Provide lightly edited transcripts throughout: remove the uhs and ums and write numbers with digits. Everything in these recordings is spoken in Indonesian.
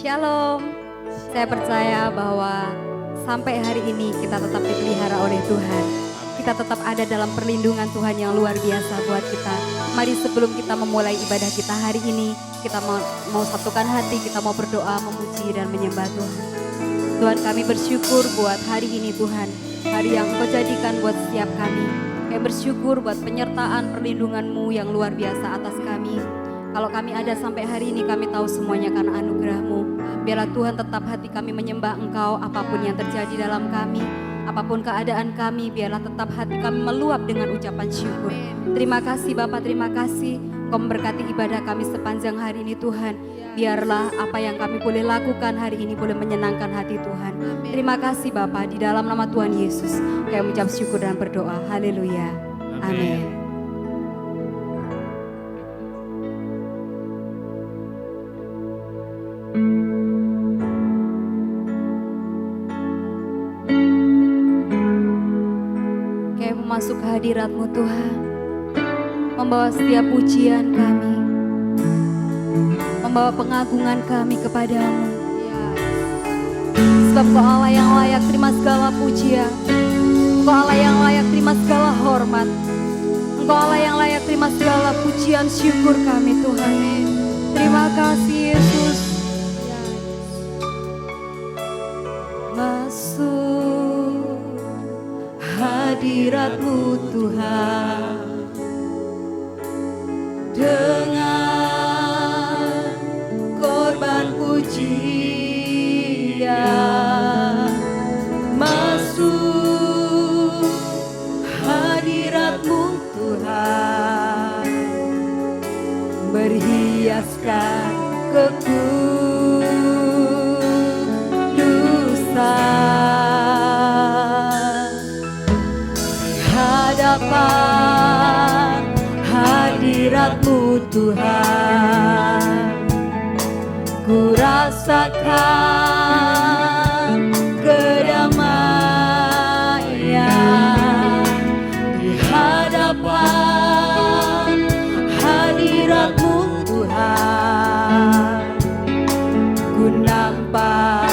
Shalom. Saya percaya bahwa sampai hari ini kita tetap dipelihara oleh Tuhan. Kita tetap ada dalam perlindungan Tuhan yang luar biasa buat kita. Mari sebelum kita memulai ibadah kita hari ini, kita mau satukan hati, kita mau berdoa, memuji dan menyembah Tuhan. Tuhan, kami bersyukur buat hari ini Tuhan, hari yang Engkau jadikan buat setiap kami. Kami bersyukur buat penyertaan perlindungan-Mu yang luar biasa atas kami. Kalau kami ada sampai hari ini, kami tahu semuanya karena anugerah-Mu. Biarlah Tuhan tetap hati kami menyembah Engkau apapun yang terjadi dalam kami. Apapun keadaan kami, biarlah tetap hati kami meluap dengan ucapan syukur. Terima kasih Bapa, terima kasih. Kau memberkati ibadah kami sepanjang hari ini Tuhan. Biarlah apa yang kami boleh lakukan hari ini boleh menyenangkan hati Tuhan. Terima kasih Bapa, di dalam nama Tuhan Yesus kami mengucap syukur dan berdoa. Haleluya. Amin. Masuk ke hadirat-Mu Tuhan, membawa setiap pujian kami, membawa pengagungan kami kepadamu. Sebab Kau Allah yang layak terima segala pujian, Engkau Allah yang layak terima segala hormat, Engkau Allah yang layak terima segala pujian syukur kami Tuhan. Terima kasih Yesus. Masuk hadirat-Mu Tuhan dengan korban pujian. Masuk hadirat-Mu Tuhan, berhiaskan kekudusan. Hadapan hadirat-Mu Tuhan, ku rasakan kedamaian. Di hadapan hadirat-Mu Tuhan, ku nampak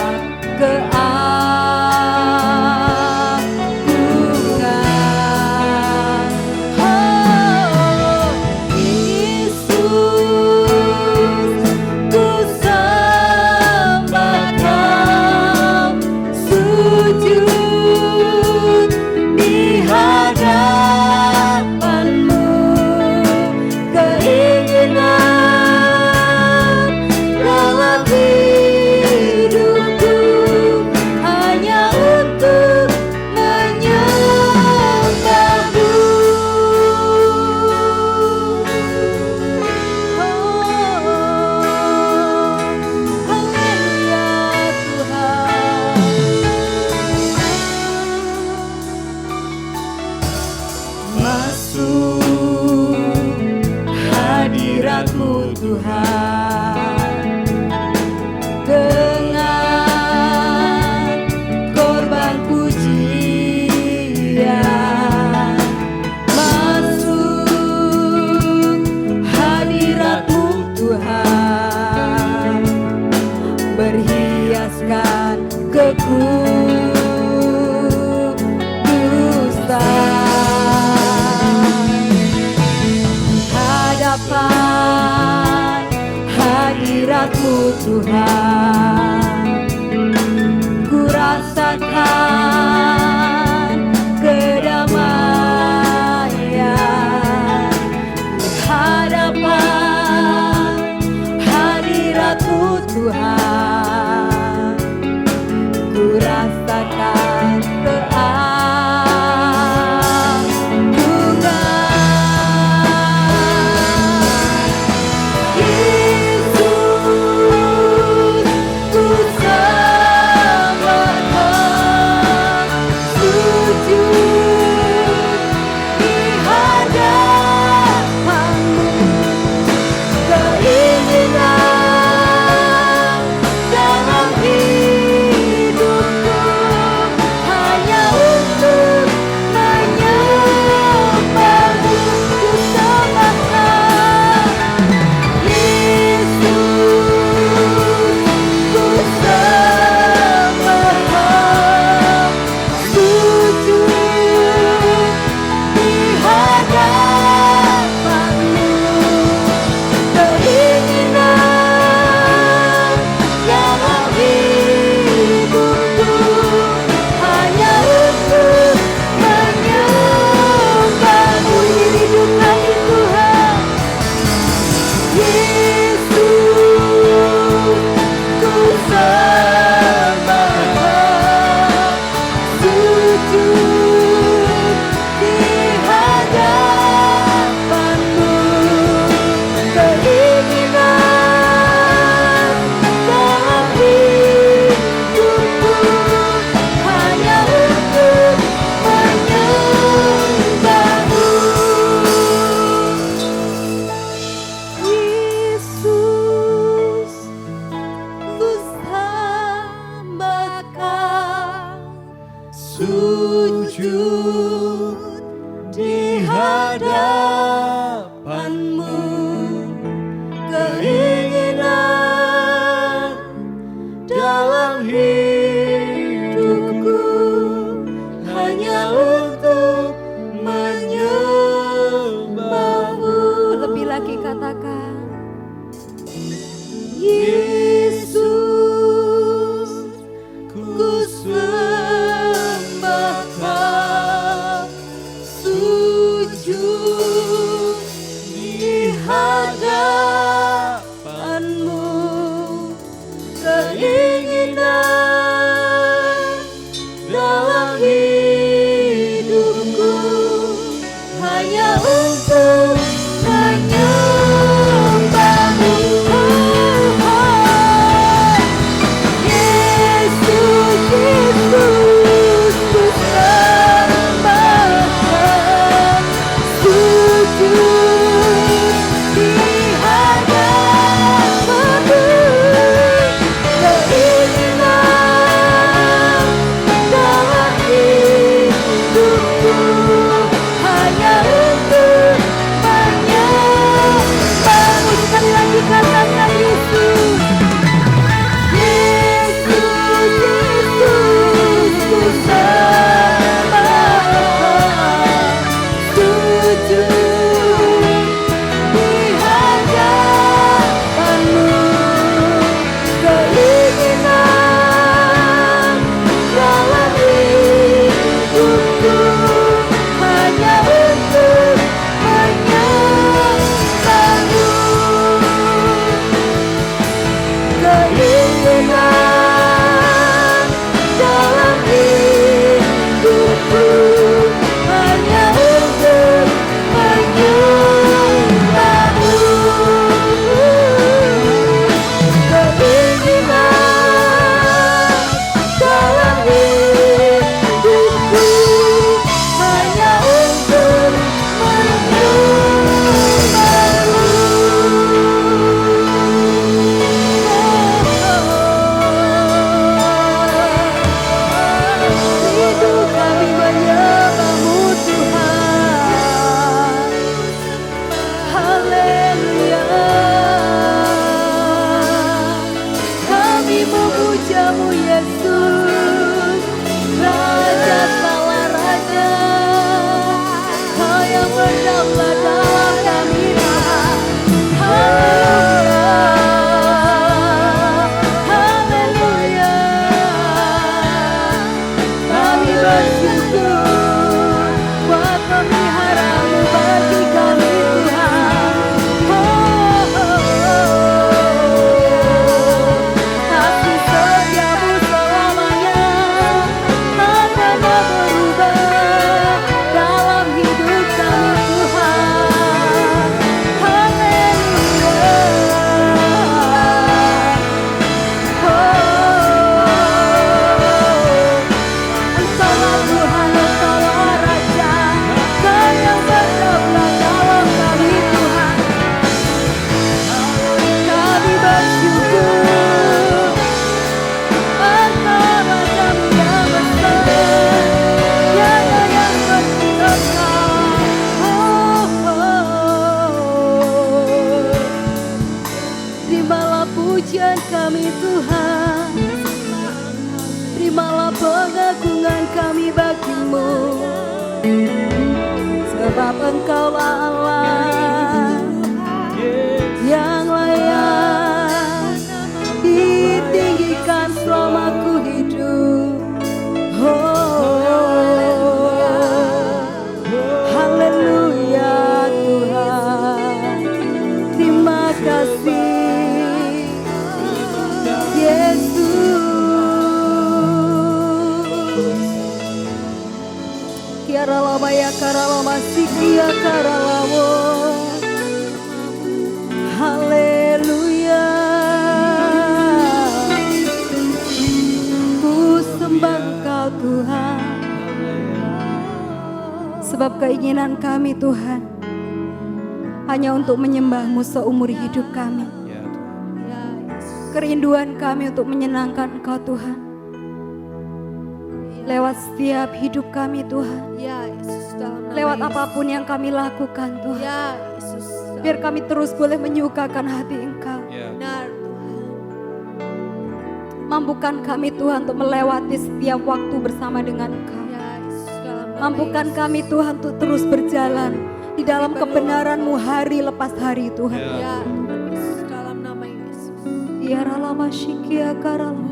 Tuhan, ku rasakan kedamaian. Di hadapan hadirat-Mu Tuhan, ku rasakan lagi katakan, Yesus, ku sembah Kau, sujud di hadapan-Mu. Keinginan dalam hidupku hanya untuk menyembah-Mu. Yesus, Yesus, ku sembah Kau, sujud di hadapan-Mu. Keinginan dalam hidupku hanya untuk menyembah-Mu. Sekali lagi katakan Yesus. Yesus, Yesus, ku sembah Kau, sujud di hadapan-Mu. Keinginan dalam hidupku hanya untuk menyembah-Mu. Keinginan dalam hidupku hanya untuk menyembah-Mu. Keinginan dalam hidupku hanya untuk rindu kami menyembah-Mu Tuhan. Haleluya. Kami memuja-Mu Yesus, Raja segala raja. Kau yang berdaulat dalam kami Tuhan. Haleluya. Haleluya. Kami bersyukur buat pelihara-Mu bagi kami Tuhan. Kasih setia-Mu selamanya tak pernah berubah dalam hidup kami Tuhan. Haleluya. Engkaulah Tuhan, Engkaulah Raja, Kau yang berdaulat dalam kami Tuhan. Kami bersyukur Engkau Raja-Mu yang besar, yang berkekal. Terimalah pujian kami Tuhan, terimalah pengagungan kami bagi-Mu, sebab Engkaulah Allah yang layak ditinggikan selama ku hidup. Haleluya Tuhan, terima kasih Yesus. Kiara lama ya kara lama sikia kara lawo. Haleluya. Ku sembah Engkau Tuhan, sebab keinginan kami Tuhan hanya untuk menyembah-Mu seumur hidup kami. Kerinduan kami untuk menyenangkan Engkau Tuhan lewat setiap hidup kami Tuhan. Lewat apapun yang kami lakukan Tuhan. Biar kami terus boleh menyukakan hati Engkau. Mampukan kami Tuhan untuk melewati setiap waktu bersama dengan Engkau. Mampukan kami Tuhan untuk terus berjalan di dalam kebenaran-Mu hari lepas hari Tuhan. Ya Tuhan Yesus, dalam nama Yesus. Ya ralama shikia karala.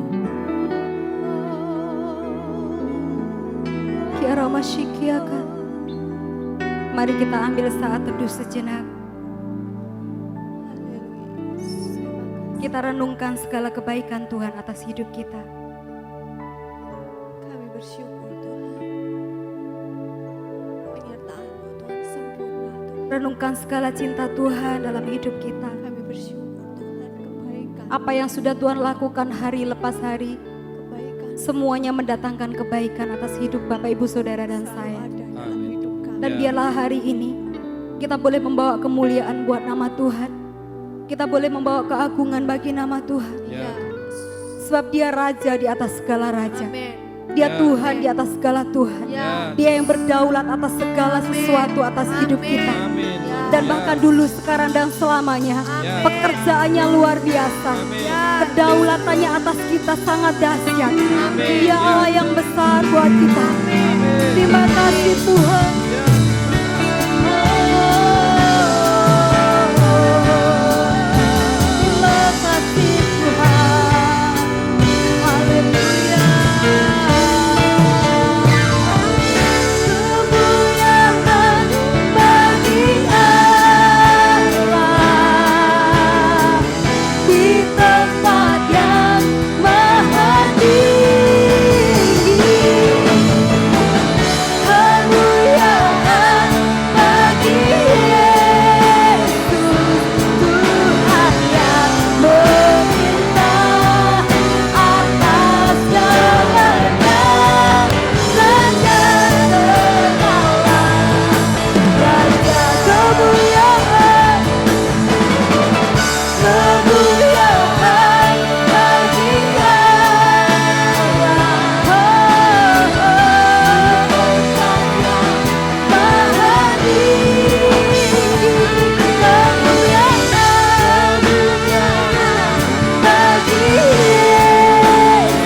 Ya rama shikia kan. Mari kita ambil saat teduh sejenak. Kita renungkan segala kebaikan Tuhan atas hidup kita. Kami bersyukur Tuhan. Penyertaan-Mu Tuhan sempurna Tuhan. Renungkan segala cinta Tuhan dalam hidup kita. Kami bersyukur Tuhan, kebaikan. Apa yang sudah Tuhan lakukan hari lepas hari, Kebaikan semuanya mendatangkan kebaikan atas hidup Bapak Ibu Saudara dan selalu saya. ada dalam hidup kami. Dan biarlah hari ini kita boleh membawa kemuliaan buat nama Tuhan. Kita boleh membawa keagungan bagi nama Tuhan. Ya. Sebab Dia Raja di atas segala raja. Amin. Dia Ya. Tuhan di atas segala Tuhan. Ya. Dia yang berdaulat atas segala sesuatu atas hidup kita. Amin. Dan bahkan dulu, sekarang dan selamanya. Ya. Pekerjaannya luar biasa. Amin. Kedaulatannya atas kita sangat dahsyat. Amin. Dia Allah yang besar buat kita. Terima kasih Tuhan. Terima kasih Tuhan. Haleluya. Kemuliaan bagi Allah di tempat yang maha tinggi. Kemuliaan bagi Yesus, Tuhan yang memerintah atas segalanya. Raja segala, Raja kemuliaan, kemuliaan bagi Allah. Maha tinggi, kemuliaan bagi Yesus,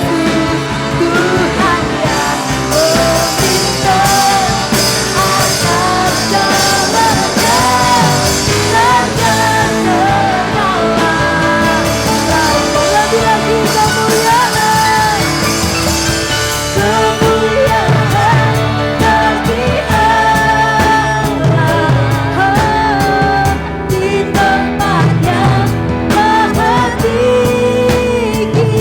Tuhan yang memerintah atas segalanya. Raja segala, lebih lagi kemuliaan, kemuliaan bagi Allah di tempat yang maha tinggi.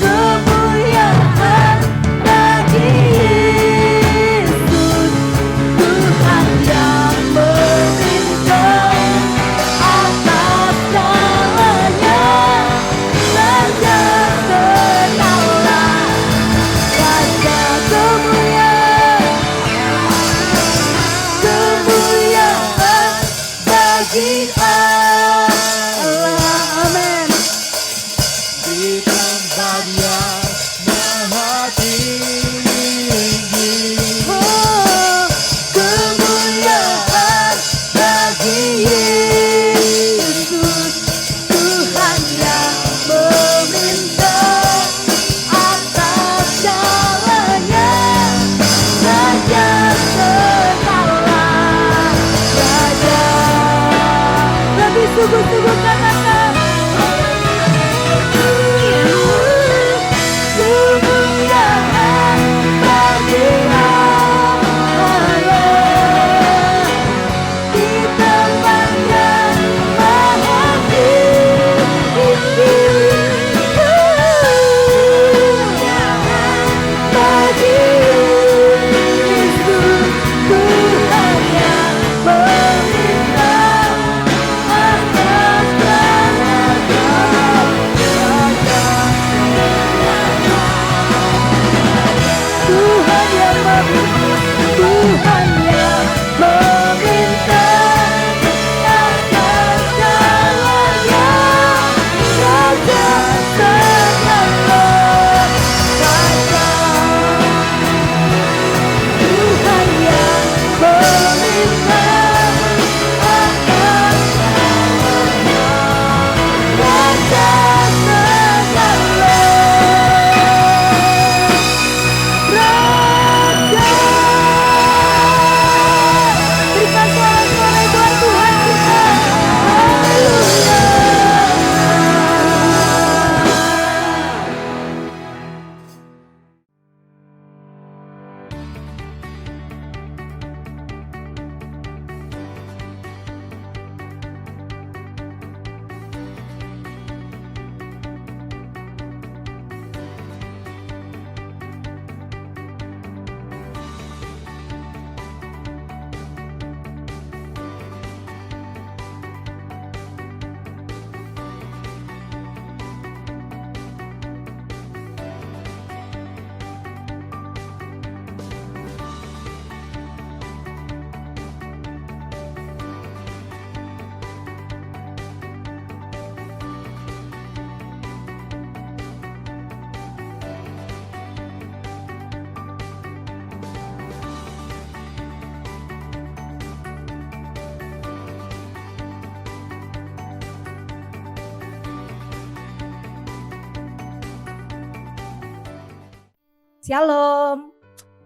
Kemuliaan bagi Yesus, Tuhan yang memerintah atas segalanya. Raja segala, Raja kemuliaan, kemuliaan bagi Allah. Amin. Di tempat yang maha tinggi. Oh, kemuliaan bagi Yesus, Tuhan yang memerintah atas segalanya. Raja segala, Raja. Lebih sungguh-sungguh katakan. Kemuliaan bagi Allah di tempat yang maha tinggi. Kemuliaan bagi Yesus, Tuhan yang memerintah atas Shalom.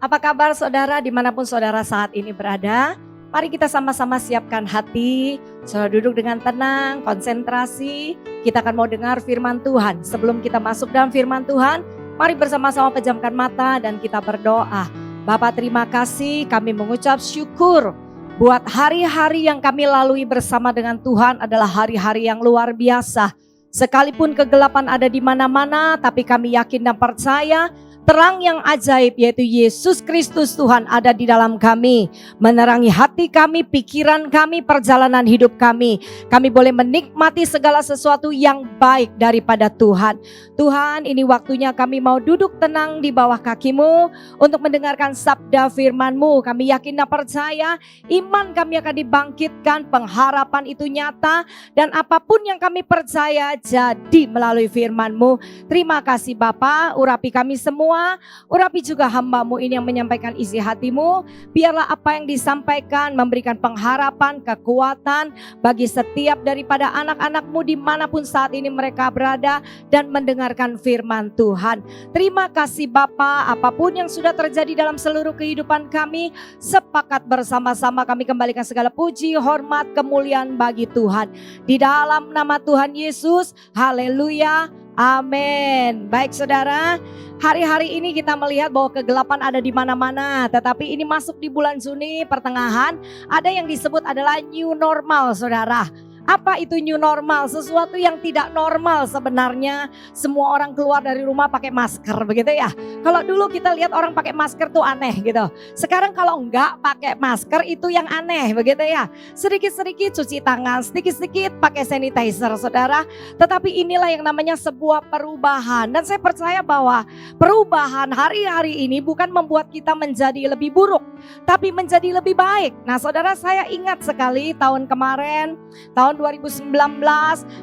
Apa kabar saudara dimanapun saudara saat ini berada? Mari kita sama-sama siapkan hati. Saudara duduk dengan tenang, konsentrasi. Kita akan mau dengar firman Tuhan. Sebelum kita masuk dalam firman Tuhan, mari bersama-sama pejamkan mata dan kita berdoa. Bapa, terima kasih, kami mengucap syukur buat hari-hari yang kami lalui bersama dengan Tuhan adalah hari-hari yang luar biasa. Sekalipun kegelapan ada di mana-mana, tapi kami yakin dan percaya terang yang ajaib yaitu Yesus Kristus Tuhan ada di dalam kami. Menerangi hati kami, pikiran kami, perjalanan hidup kami. Kami boleh menikmati segala sesuatu yang baik daripada Tuhan. Tuhan, ini waktunya kami mau duduk tenang di bawah kaki-Mu untuk mendengarkan sabda firman-Mu. Kami yakin dan percaya iman kami akan dibangkitkan, pengharapan itu nyata. Dan apapun yang kami percaya jadi melalui firman-Mu. Terima kasih Bapa, urapi kami semua. Urapi juga hamba-Mu ini yang menyampaikan isi hati-Mu. Biarlah apa yang disampaikan memberikan pengharapan, kekuatan bagi setiap daripada anak-anak-Mu dimanapun saat ini mereka berada dan mendengarkan firman Tuhan. Terima kasih Bapa, apapun yang sudah terjadi dalam seluruh kehidupan kami, sepakat bersama-sama kami kembalikan segala puji, hormat, kemuliaan bagi Tuhan. Di dalam nama Tuhan Yesus, haleluya. Amin. Baik saudara, hari-hari ini kita melihat bahwa kegelapan ada di mana-mana. Tetapi ini masuk di bulan Juni pertengahan, ada yang disebut adalah new normal saudara. Apa itu new normal? Sesuatu yang tidak normal sebenarnya. Semua orang keluar dari rumah pakai masker begitu ya. Kalau dulu kita lihat orang pakai masker tuh aneh gitu. Sekarang kalau enggak pakai masker itu yang aneh begitu ya. Sedikit-sedikit cuci tangan, sedikit-sedikit pakai sanitizer saudara. Tetapi inilah yang namanya sebuah perubahan. Dan saya percaya bahwa perubahan hari-hari ini bukan membuat kita menjadi lebih buruk, tapi menjadi lebih baik. Nah saudara, saya ingat sekali tahun kemarin, tahun 2019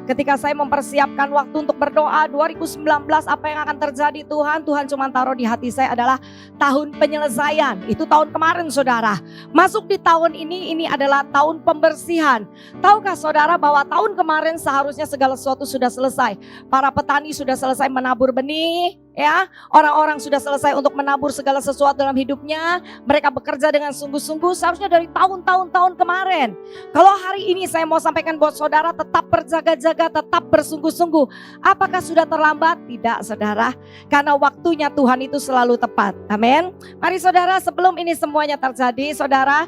ketika saya mempersiapkan waktu untuk berdoa 2019 apa yang akan terjadi Tuhan cuma taruh di hati saya adalah tahun penyelesaian. Itu tahun kemarin saudara. Masuk di tahun ini adalah tahun pembersihan. Tahukah saudara bahwa tahun kemarin seharusnya segala sesuatu sudah selesai. Para petani sudah selesai menabur benih. Ya, orang-orang sudah selesai untuk menabur segala sesuatu dalam hidupnya. Mereka bekerja dengan sungguh-sungguh seharusnya dari tahun-tahun kemarin. Kalau hari ini saya mau sampaikan buat saudara tetap berjaga-jaga, tetap bersungguh-sungguh. Apakah sudah terlambat? Tidak saudara. Karena waktunya Tuhan itu selalu tepat. Amin. Mari saudara, sebelum ini semuanya terjadi saudara,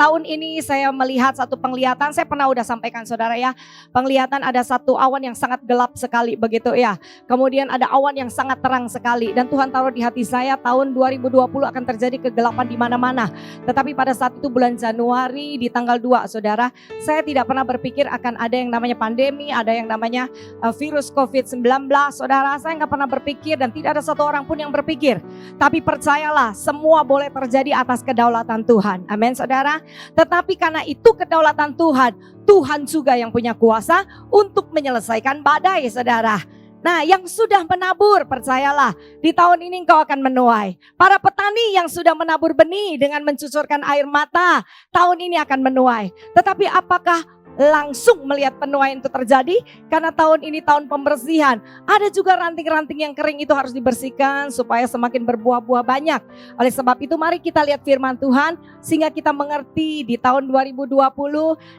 tahun ini saya melihat satu penglihatan. Saya pernah udah sampaikan saudara ya. Penglihatan ada satu awan yang sangat gelap sekali begitu ya. Kemudian ada awan yang sangat terang sekali dan Tuhan taruh di hati saya tahun 2020 akan terjadi kegelapan di mana-mana. Tetapi pada saat itu bulan Januari di tanggal 2 saudara, saya tidak pernah berpikir akan ada yang namanya pandemi, ada yang namanya virus COVID-19 saudara. Saya nggak pernah berpikir dan tidak ada satu orang pun yang berpikir. Tapi percayalah, semua boleh terjadi atas kedaulatan Tuhan. Amin saudara. Tetapi karena itu kedaulatan Tuhan, Tuhan juga yang punya kuasa untuk menyelesaikan badai saudara. Nah, yang sudah menabur, percayalah, di tahun ini engkau akan menuai. Para petani yang sudah menabur benih dengan mencucurkan air mata, tahun ini akan menuai. Tetapi apakah langsung melihat penuaian itu terjadi? Karena tahun ini tahun pembersihan. Ada juga ranting-ranting yang kering itu harus dibersihkan supaya semakin berbuah-buah banyak. Oleh sebab itu mari kita lihat firman Tuhan sehingga kita mengerti di tahun 2020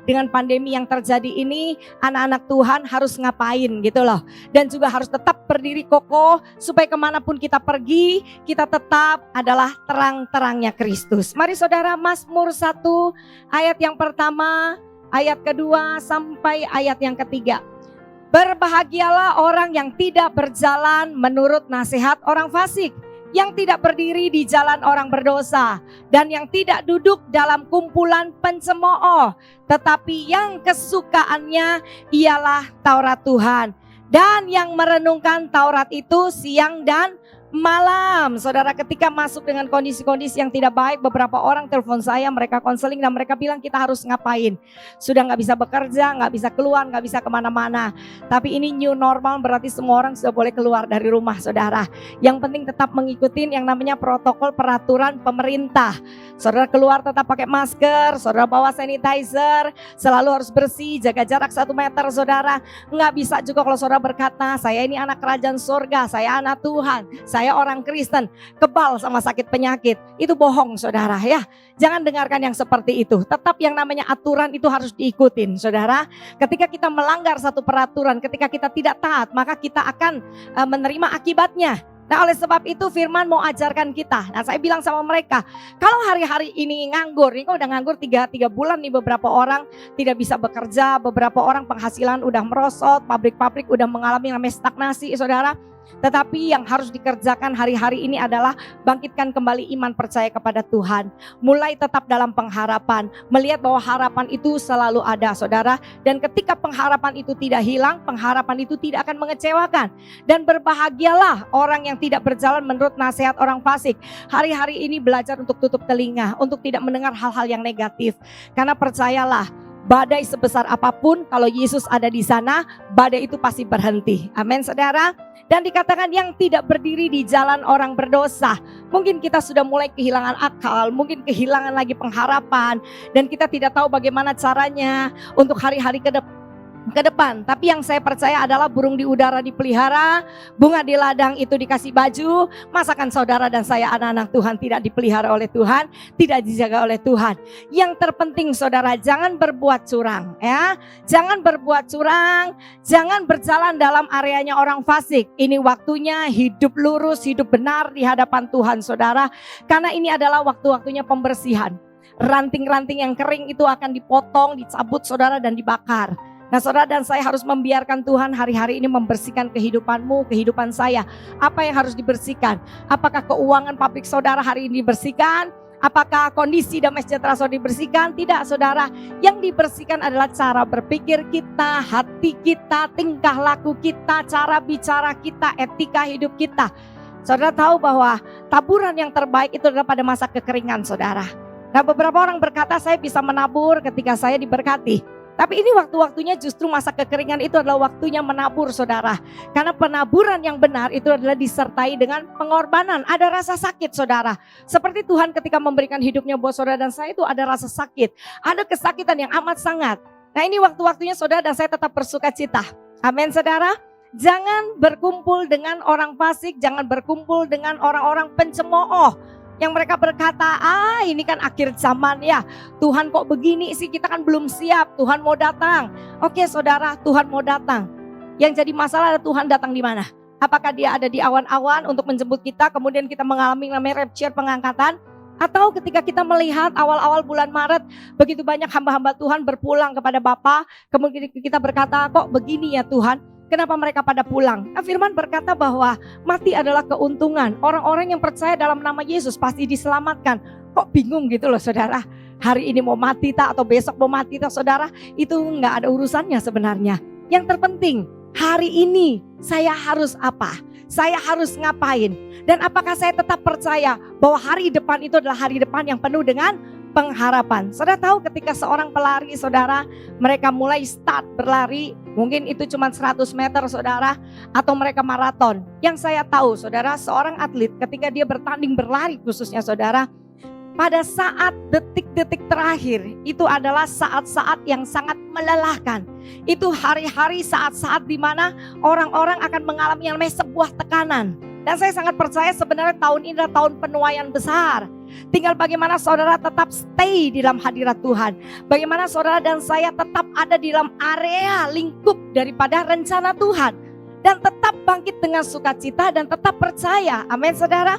dengan pandemi yang terjadi ini, anak-anak Tuhan harus ngapain gitu loh. Dan juga harus tetap berdiri kokoh supaya kemanapun kita pergi, kita tetap adalah terang-terangnya Kristus. Mari saudara, Mazmur 1 ayat yang pertama, ayat kedua sampai ayat yang ketiga. Berbahagialah orang yang tidak berjalan menurut nasihat orang fasik, yang tidak berdiri di jalan orang berdosa, dan yang tidak duduk dalam kumpulan pencemooh, tetapi yang kesukaannya ialah Taurat Tuhan, dan yang merenungkan Taurat itu siang dan malam. Saudara, ketika masuk dengan kondisi-kondisi yang tidak baik, beberapa orang telepon saya, mereka konseling dan mereka bilang kita harus ngapain. Sudah gak bisa bekerja, gak bisa keluar, gak bisa kemana-mana. Tapi ini new normal, berarti semua orang sudah boleh keluar dari rumah saudara. Yang penting tetap mengikuti yang namanya protokol peraturan pemerintah. Saudara keluar tetap pakai masker, saudara bawa sanitizer, selalu harus bersih, jaga jarak 1 meter saudara. Gak bisa juga kalau saudara berkata, saya ini anak kerajaan surga, saya anak Tuhan, saya saya orang Kristen, kebal sama sakit penyakit. Itu bohong saudara ya. Jangan dengarkan yang seperti itu. Tetap yang namanya aturan itu harus diikutin saudara. Ketika kita melanggar satu peraturan, ketika kita tidak taat, maka kita akan menerima akibatnya. Nah oleh sebab itu firman mau ajarkan kita. Nah saya bilang sama mereka, kalau hari-hari ini nganggur, ini kok udah nganggur 3 bulan nih, beberapa orang tidak bisa bekerja, beberapa orang penghasilan udah merosot, pabrik-pabrik udah mengalami namanya stagnasi saudara. Tetapi yang harus dikerjakan hari-hari ini adalah bangkitkan kembali iman percaya kepada Tuhan. Mulai tetap dalam pengharapan, melihat bahwa harapan itu selalu ada saudara. Dan ketika pengharapan itu tidak hilang, pengharapan itu tidak akan mengecewakan. Dan berbahagialah orang yang tidak berjalan menurut nasihat orang fasik. Hari-hari ini belajar untuk tutup telinga, untuk tidak mendengar hal-hal yang negatif. Karena percayalah, badai sebesar apapun, kalau Yesus ada di sana, badai itu pasti berhenti. Amin saudara. Dan dikatakan yang tidak berdiri di jalan orang berdosa. Mungkin kita sudah mulai kehilangan akal, mungkin kehilangan lagi pengharapan. Dan kita tidak tahu bagaimana caranya untuk hari-hari ke depan. Tapi yang saya percaya adalah burung di udara dipelihara, bunga di ladang itu dikasih baju. Masakan saudara dan saya anak-anak Tuhan tidak dipelihara oleh Tuhan, tidak dijaga oleh Tuhan. Yang terpenting saudara, jangan berbuat curang ya. Jangan berbuat curang, jangan berjalan dalam areanya orang fasik. Ini waktunya hidup lurus, hidup benar di hadapan Tuhan saudara. Karena ini adalah waktu-waktunya pembersihan. Ranting-ranting yang kering itu akan dipotong, dicabut saudara dan dibakar. Nah saudara dan saya harus membiarkan Tuhan hari-hari ini membersihkan kehidupanmu, kehidupan saya. Apa yang harus dibersihkan? Apakah keuangan pabrik saudara hari ini dibersihkan? Apakah kondisi damai sejahtera saudara dibersihkan? Tidak saudara. Yang dibersihkan adalah cara berpikir kita, hati kita, tingkah laku kita, cara bicara kita, etika hidup kita. Saudara tahu bahwa taburan yang terbaik itu adalah pada masa kekeringan saudara. Nah beberapa orang berkata saya bisa menabur ketika saya diberkati. Tapi ini waktu-waktunya justru masa kekeringan itu adalah waktunya menabur saudara. Karena penaburan yang benar itu adalah disertai dengan pengorbanan. Ada rasa sakit saudara. Seperti Tuhan ketika memberikan hidupnya buat saudara dan saya itu ada rasa sakit. Ada kesakitan yang amat sangat. Nah ini waktu-waktunya saudara dan saya tetap bersuka cita. Amin saudara. Jangan berkumpul dengan orang fasik. Jangan berkumpul dengan orang-orang pencemooh. Yang mereka berkata, ini kan akhir zaman ya. Tuhan kok begini sih, kita kan belum siap. Tuhan mau datang. Oke saudara, Tuhan mau datang. Yang jadi masalah adalah Tuhan datang di mana? Apakah dia ada di awan-awan untuk menjemput kita, kemudian kita mengalami namanya rapture, pengangkatan? Atau ketika kita melihat awal-awal bulan Maret, begitu banyak hamba-hamba Tuhan berpulang kepada Bapa, kemudian kita berkata, kok begini ya Tuhan? Kenapa mereka pada pulang? Nah, Firman berkata bahwa mati adalah keuntungan. Orang-orang yang percaya dalam nama Yesus pasti diselamatkan. Kok bingung gitu loh saudara. Hari ini mau mati tak atau besok mau mati tak saudara. Itu nggak ada urusannya sebenarnya. Yang terpenting hari ini saya harus apa? Saya harus ngapain? Dan apakah saya tetap percaya bahwa hari depan itu adalah hari depan yang penuh dengan pengharapan. Saudara tahu ketika seorang pelari saudara, mereka mulai start berlari, mungkin itu cuma 100 meter saudara, atau mereka maraton. Yang saya tahu saudara, seorang atlet ketika dia bertanding berlari khususnya saudara, pada saat detik-detik terakhir itu adalah saat-saat yang sangat melelahkan. Itu hari-hari saat-saat di mana orang-orang akan mengalami yang namanya sebuah tekanan. Dan saya sangat percaya sebenarnya tahun ini adalah tahun penuaian besar. Tinggal bagaimana saudara tetap stay di dalam hadirat Tuhan. Bagaimana saudara dan saya tetap ada di dalam area lingkup daripada rencana Tuhan. Dan tetap bangkit dengan sukacita dan tetap percaya. Amin saudara.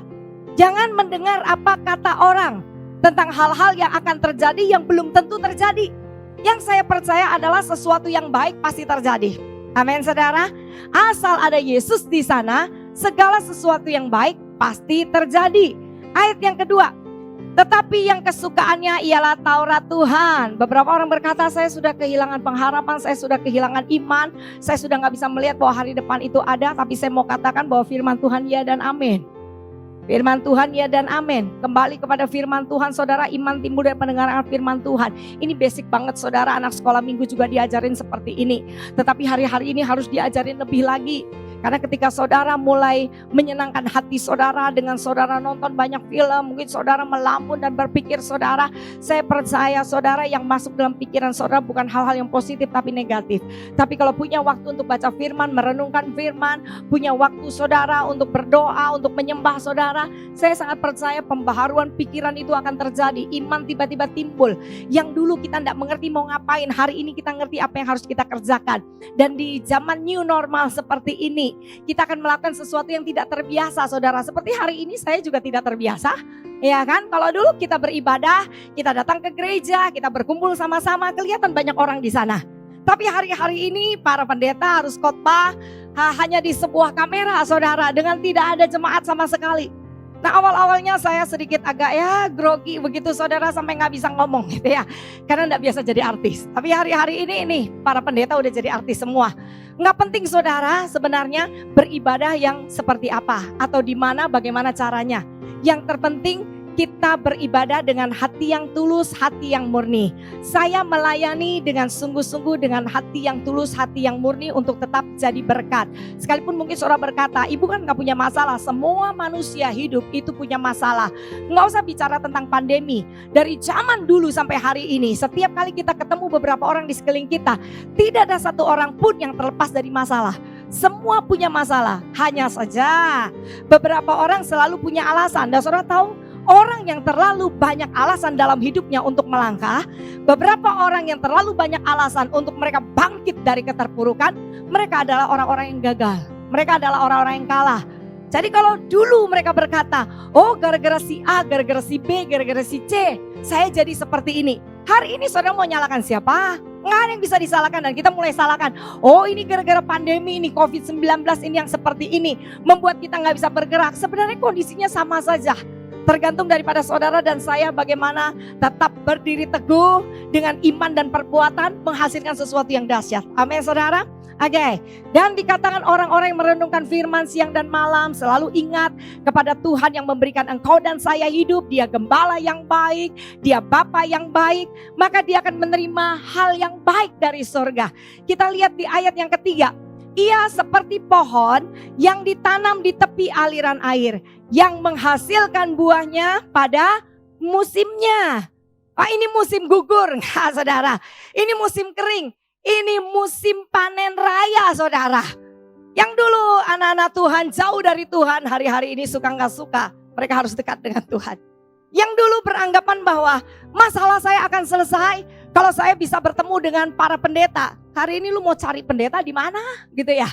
Jangan mendengar apa kata orang tentang hal-hal yang akan terjadi yang belum tentu terjadi. Yang saya percaya adalah sesuatu yang baik pasti terjadi. Amin saudara. Asal ada Yesus di sana, segala sesuatu yang baik pasti terjadi. Ayat yang kedua, tetapi yang kesukaannya ialah Taurat Tuhan. Beberapa orang berkata saya sudah kehilangan pengharapan, saya sudah kehilangan iman, saya sudah gak bisa melihat bahwa hari depan itu ada. Tapi saya mau katakan bahwa firman Tuhan ya dan amin. Firman Tuhan ya dan amin. Kembali kepada firman Tuhan saudara, iman timbul dari pendengaran firman Tuhan. Ini basic banget saudara, anak sekolah minggu juga diajarin seperti ini. Tetapi hari-hari ini harus diajarin lebih lagi. Karena ketika saudara mulai menyenangkan hati saudara dengan saudara nonton banyak film, mungkin saudara melamun dan berpikir saudara, saya percaya saudara yang masuk dalam pikiran saudara bukan hal-hal yang positif tapi negatif. Tapi kalau punya waktu untuk baca firman, merenungkan firman, punya waktu saudara untuk berdoa, untuk menyembah saudara, saya sangat percaya pembaharuan pikiran itu akan terjadi. Iman tiba-tiba timbul. Yang dulu kita tidak mengerti mau ngapain, hari ini kita ngerti apa yang harus kita kerjakan. Dan di zaman new normal seperti ini, kita akan melakukan sesuatu yang tidak terbiasa saudara. Seperti hari ini saya juga tidak terbiasa. Ya kan, kalau dulu kita beribadah, kita datang ke gereja, kita berkumpul sama-sama, kelihatan banyak orang di sana. Tapi hari-hari ini para pendeta harus khotbah hanya di sebuah kamera saudara, dengan tidak ada jemaat sama sekali. Nah awal-awalnya saya sedikit agak grogi begitu saudara, sampai gak bisa ngomong gitu ya. Karena gak biasa jadi artis. Tapi hari-hari ini para pendeta udah jadi artis semua. Gak penting saudara sebenarnya beribadah yang seperti apa, atau di mana, bagaimana caranya. Yang terpenting kita beribadah dengan hati yang tulus, hati yang murni. Saya melayani dengan sungguh-sungguh, dengan hati yang tulus, hati yang murni untuk tetap jadi berkat. Sekalipun mungkin saudara berkata, ibu kan gak punya masalah. Semua manusia hidup itu punya masalah. Gak usah bicara tentang pandemi. Dari zaman dulu sampai hari ini, setiap kali kita ketemu beberapa orang di sekeliling kita, tidak ada satu orang pun yang terlepas dari masalah. Semua punya masalah. Hanya saja beberapa orang selalu punya alasan. Dan saudara tahu, orang yang terlalu banyak alasan dalam hidupnya untuk melangkah, beberapa orang yang terlalu banyak alasan untuk mereka bangkit dari keterpurukan, mereka adalah orang-orang yang gagal. Mereka adalah orang-orang yang kalah. Jadi kalau dulu mereka berkata, oh gara-gara si A, gara-gara si B, gara-gara si C, saya jadi seperti ini. Hari ini saudara mau nyalakan siapa? Nggak ada yang bisa disalahkan, dan kita mulai salahkan. Oh ini gara-gara pandemi ini, COVID-19 ini yang seperti ini, membuat kita nggak bisa bergerak. Sebenarnya kondisinya sama saja. Tergantung daripada saudara dan saya bagaimana tetap berdiri teguh dengan iman dan perbuatan menghasilkan sesuatu yang dahsyat. Amin saudara. Oke. Dan dikatakan orang-orang yang merenungkan firman siang dan malam selalu ingat kepada Tuhan yang memberikan engkau dan saya hidup. Dia gembala yang baik, dia bapa yang baik, maka dia akan menerima hal yang baik dari surga. Kita lihat di ayat yang ketiga. Ia seperti pohon yang ditanam di tepi aliran air, yang menghasilkan buahnya pada musimnya. Ini musim gugur, nggak saudara? Ini musim kering, ini musim panen raya saudara. Yang dulu anak-anak Tuhan jauh dari Tuhan, hari-hari ini suka nggak suka, mereka harus dekat dengan Tuhan. Yang dulu beranggapan bahwa masalah saya akan selesai kalau saya bisa bertemu dengan para pendeta. Hari ini lu mau cari pendeta di mana gitu ya?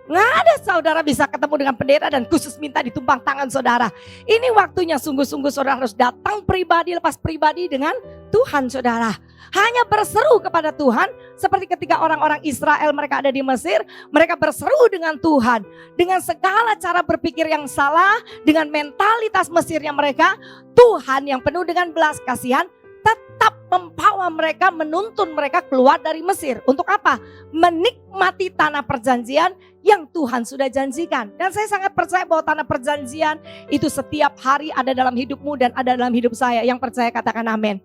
Nggak ada saudara bisa ketemu dengan pendeta dan khusus minta ditumpang tangan saudara. Ini waktunya sungguh-sungguh saudara harus datang pribadi lepas pribadi dengan Tuhan saudara. Hanya berseru kepada Tuhan seperti ketika orang-orang Israel mereka ada di Mesir. Mereka berseru dengan Tuhan. Dengan segala cara berpikir yang salah, dengan mentalitas Mesirnya mereka, Tuhan yang penuh dengan belas kasihan tetap membawa mereka, menuntun mereka keluar dari Mesir. Untuk apa? Menikmati tanah perjanjian yang Tuhan sudah janjikan. Dan saya sangat percaya bahwa tanah perjanjian itu setiap hari ada dalam hidupmu dan ada dalam hidup saya. Yang percaya katakan amin.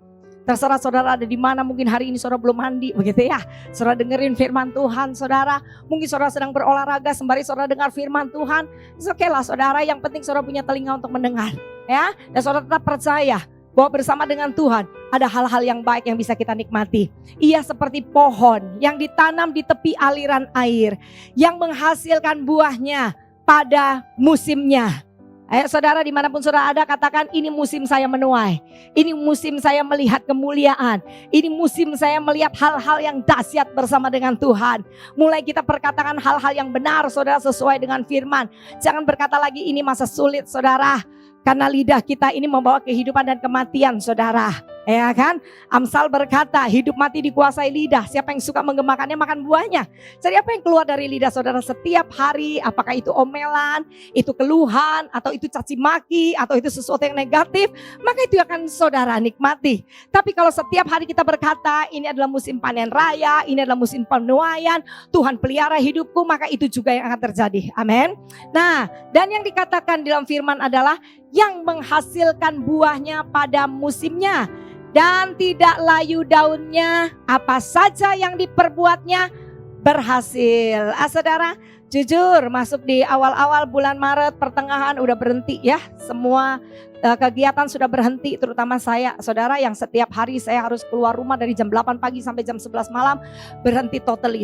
Terserah saudara ada di mana, mungkin hari ini saudara belum mandi begitu ya. Saudara dengerin firman Tuhan saudara. Mungkin saudara sedang berolahraga sembari saudara dengar firman Tuhan. It's okay lah saudara, yang penting saudara punya telinga untuk mendengar. Ya, dan saudara tetap percaya bahwa bersama dengan Tuhan ada hal-hal yang baik yang bisa kita nikmati. Ia seperti pohon yang ditanam di tepi aliran air, yang menghasilkan buahnya pada musimnya. Ayo saudara dimanapun saudara ada, katakan ini musim saya menuai. Ini musim saya melihat kemuliaan. Ini musim saya melihat hal-hal yang dahsyat bersama dengan Tuhan. Mulai kita perkatakan hal-hal yang benar saudara sesuai dengan firman. Jangan berkata lagi ini masa sulit saudara. Karena lidah kita ini membawa kehidupan dan kematian saudara. Ya kan? Amsal berkata hidup mati dikuasai lidah. Siapa yang suka menggemakannya makan buahnya. Jadi apa yang keluar dari lidah saudara setiap hari, apakah itu omelan, itu keluhan, atau itu caci maki, atau itu sesuatu yang negatif, maka itu akan saudara nikmati. Tapi kalau setiap hari kita berkata ini adalah musim panen raya, ini adalah musim penuaian, Tuhan pelihara hidupku, maka itu juga yang akan terjadi. Amin. Nah, dan yang dikatakan dalam firman adalah yang menghasilkan buahnya pada musimnya. Dan tidak layu daunnya, apa saja yang diperbuatnya berhasil. Saudara, Jujur masuk di awal-awal bulan Maret, pertengahan udah berhenti ya. Semua kegiatan sudah berhenti, terutama saya, saudara, yang setiap hari saya harus keluar rumah dari jam 8 pagi sampai jam 11 malam, berhenti totally,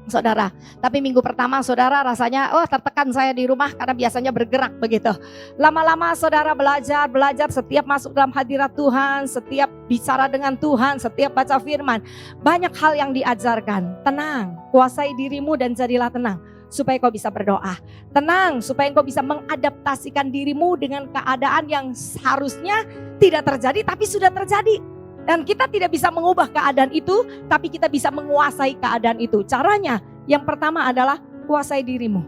saudara. Tapi minggu pertama saudara rasanya tertekan saya di rumah karena biasanya bergerak begitu. Lama-lama saudara belajar setiap masuk dalam hadirat Tuhan, setiap bicara dengan Tuhan, setiap baca firman, banyak hal yang diajarkan. Tenang, kuasai dirimu dan jadilah tenang supaya kau bisa berdoa. Tenang supaya kau bisa mengadaptasikan dirimu dengan keadaan yang seharusnya tidak terjadi tapi sudah terjadi. Dan kita tidak bisa mengubah keadaan itu, tapi kita bisa menguasai keadaan itu. Caranya yang pertama adalah kuasai dirimu.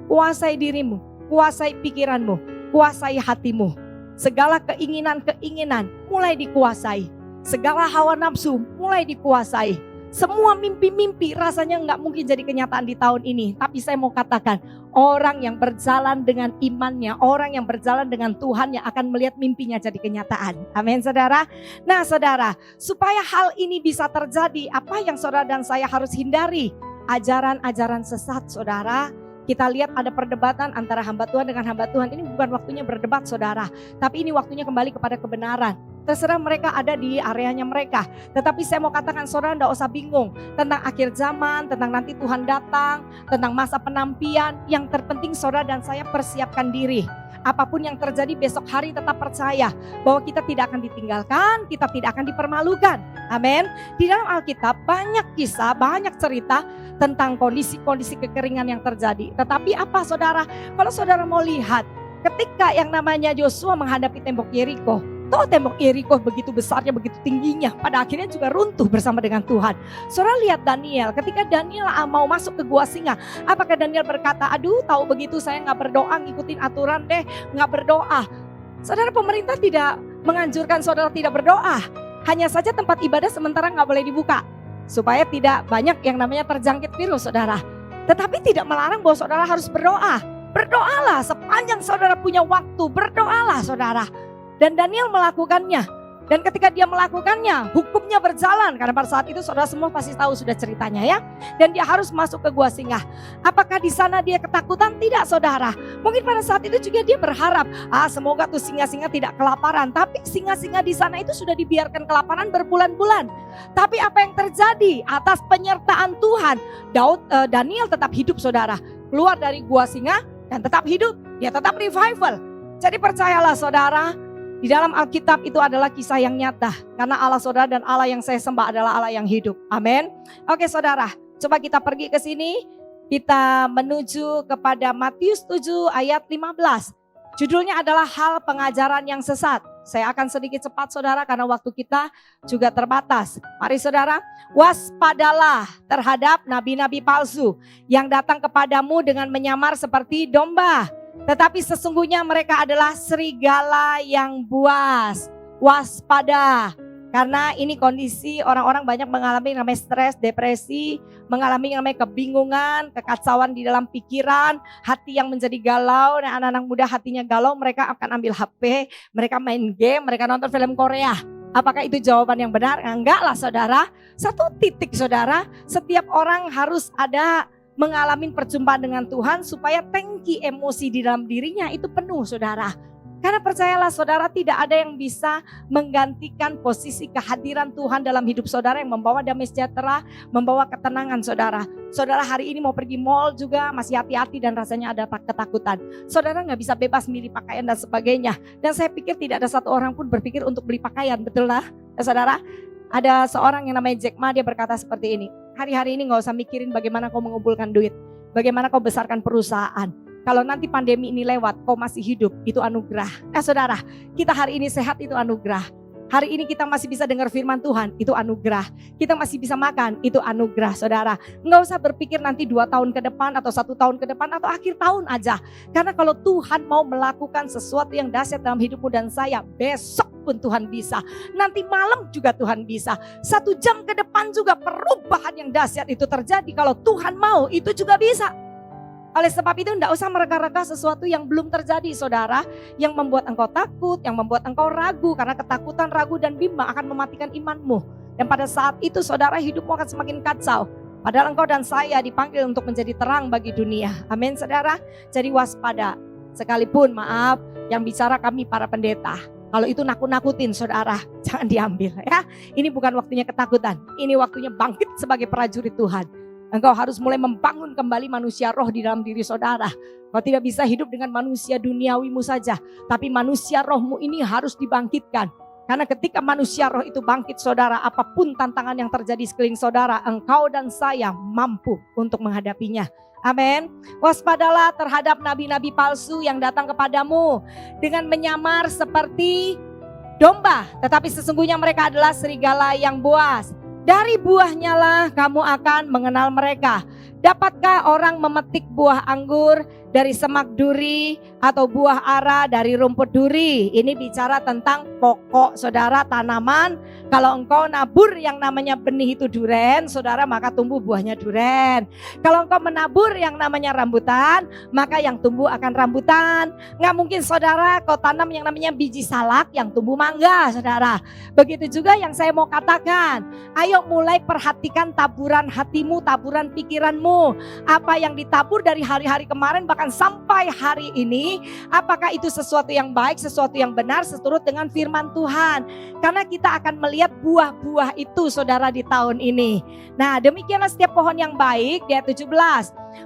Kuasai dirimu, kuasai pikiranmu, kuasai hatimu. Segala keinginan-keinginan mulai dikuasai. Segala hawa nafsu mulai dikuasai. Semua mimpi-mimpi rasanya nggak mungkin jadi kenyataan di tahun ini. Tapi saya mau katakan, orang yang berjalan dengan imannya, orang yang berjalan dengan Tuhan yang akan melihat mimpinya jadi kenyataan. Amin saudara. Nah saudara, supaya hal ini bisa terjadi, apa yang saudara dan saya harus hindari? Ajaran-ajaran sesat saudara. Kita lihat ada perdebatan antara hamba Tuhan dengan hamba Tuhan. Ini bukan waktunya berdebat saudara, tapi ini waktunya kembali kepada kebenaran. Terserah mereka ada di areanya mereka. Tetapi saya mau katakan saudara tidak usah bingung tentang akhir zaman, tentang nanti Tuhan datang, tentang masa penantian. Yang terpenting saudara dan saya persiapkan diri. Apapun yang terjadi besok hari tetap percaya bahwa kita tidak akan ditinggalkan, kita tidak akan dipermalukan. Amin. Di dalam Alkitab banyak kisah, banyak cerita tentang kondisi-kondisi kekeringan yang terjadi. Tetapi apa saudara? Kalau saudara mau lihat ketika yang namanya Yosua menghadapi tembok Yeriko. Toh tembok Yeriko begitu besarnya, begitu tingginya. Pada akhirnya juga runtuh bersama dengan Tuhan. Saudara lihat Daniel, ketika Daniel mau masuk ke gua singa. Apakah Daniel berkata, aduh tahu begitu saya gak berdoa, ngikutin aturan deh, gak berdoa. Saudara, pemerintah tidak menganjurkan saudara tidak berdoa. Hanya saja tempat ibadah sementara gak boleh dibuka. Supaya tidak banyak yang namanya terjangkit virus saudara. Tetapi tidak melarang bahwa saudara harus berdoa. Berdoalah sepanjang saudara punya waktu, berdoalah saudara. Dan Daniel melakukannya. Dan ketika dia melakukannya, hukumnya berjalan. Karena pada saat itu saudara semua pasti tahu sudah ceritanya ya. Dan dia harus masuk ke gua singa. Apakah di sana dia ketakutan? Tidak saudara. Mungkin pada saat itu juga dia berharap, semoga tuh singa-singa tidak kelaparan. Tapi singa-singa di sana itu sudah dibiarkan kelaparan berbulan-bulan. Tapi apa yang terjadi? Atas penyertaan Tuhan, Daniel tetap hidup saudara. Keluar dari gua singa dan tetap hidup. Dia tetap revival. Jadi percayalah saudara, di dalam Alkitab itu adalah kisah yang nyata. Karena Allah saudara dan Allah yang saya sembah adalah Allah yang hidup. Amin. Oke saudara, coba kita pergi ke sini. Kita menuju kepada Matius 7 ayat 15. Judulnya adalah hal pengajaran yang sesat. Saya akan sedikit cepat saudara karena waktu kita juga terbatas. Mari saudara, waspadalah terhadap nabi-nabi palsu yang datang kepadamu dengan menyamar seperti domba. Tetapi sesungguhnya mereka adalah serigala yang buas. Waspada. Karena ini kondisi orang-orang banyak mengalami namanya stres, depresi, mengalami namanya kebingungan, kekacauan di dalam pikiran, hati yang menjadi galau. Dan anak-anak muda hatinya galau, mereka akan ambil HP, mereka main game, mereka nonton film Korea. Apakah itu jawaban yang benar? Enggak lah saudara. Satu titik saudara, setiap orang harus ada mengalami perjumpaan dengan Tuhan supaya tangki emosi di dalam dirinya itu penuh saudara. Karena percayalah saudara, tidak ada yang bisa menggantikan posisi kehadiran Tuhan dalam hidup saudara yang membawa damai sejahtera, membawa ketenangan saudara. Saudara hari ini mau pergi mall juga masih hati-hati dan rasanya ada ketakutan. Saudara gak bisa bebas milih pakaian dan sebagainya. Dan saya pikir tidak ada satu orang pun berpikir untuk beli pakaian, betul lah ya saudara. Ada seorang yang namanya Jack Ma, dia berkata seperti ini. Hari-hari ini gak usah mikirin bagaimana kau mengumpulkan duit. Bagaimana kau besarkan perusahaan. Kalau nanti pandemi ini lewat, kau masih hidup, itu anugerah. Saudara, kita hari ini sehat itu anugerah. Hari ini kita masih bisa dengar firman Tuhan, itu anugerah. Kita masih bisa makan, itu anugerah saudara. Nggak usah berpikir nanti 2 tahun ke depan atau 1 tahun ke depan atau akhir tahun aja. Karena kalau Tuhan mau melakukan sesuatu yang dahsyat dalam hidupmu dan saya, besok pun Tuhan bisa. Nanti malam juga Tuhan bisa. 1 jam ke depan juga perubahan yang dahsyat itu terjadi. Kalau Tuhan mau, itu juga bisa. Oleh sebab itu tidak usah mereka-reka sesuatu yang belum terjadi saudara. Yang membuat engkau takut, yang membuat engkau ragu. Karena ketakutan, ragu dan bimbang akan mematikan imanmu. Dan pada saat itu saudara hidupmu akan semakin kacau. Padahal engkau dan saya dipanggil untuk menjadi terang bagi dunia. Amin saudara. Jadi waspada. Sekalipun maaf yang bicara kami para pendeta. Kalau itu nakut-nakutin saudara, jangan diambil ya. Ini bukan waktunya ketakutan. Ini waktunya bangkit sebagai prajurit Tuhan. Engkau harus mulai membangun kembali manusia roh di dalam diri saudara. Kau tidak bisa hidup dengan manusia duniawimu saja. Tapi manusia rohmu ini harus dibangkitkan. Karena ketika manusia roh itu bangkit saudara, apapun tantangan yang terjadi sekeliling saudara, engkau dan saya mampu untuk menghadapinya. Amin. Waspadalah terhadap nabi-nabi palsu yang datang kepadamu dengan menyamar seperti domba, tetapi sesungguhnya mereka adalah serigala yang buas. Dari buahnya lah kamu akan mengenal mereka. Dapatkah orang memetik buah anggur dari semak duri atau buah ara dari rumput duri? Ini bicara tentang pokok saudara tanaman. Kalau engkau nabur yang namanya benih itu duren, saudara, maka tumbuh buahnya duren. Kalau engkau menabur yang namanya rambutan, maka yang tumbuh akan rambutan. Nggak mungkin saudara kau tanam yang namanya biji salak yang tumbuh mangga, saudara. Begitu juga yang saya mau katakan. Ayo mulai perhatikan taburan hatimu, taburan pikiranmu. Apa yang ditabur dari hari-hari kemarin bahkan sampai hari ini, apakah itu sesuatu yang baik, sesuatu yang benar seturut dengan firman Tuhan. Karena kita akan melihat buah-buah itu saudara di tahun ini. Nah, demikianlah setiap pohon yang baik di ayat 17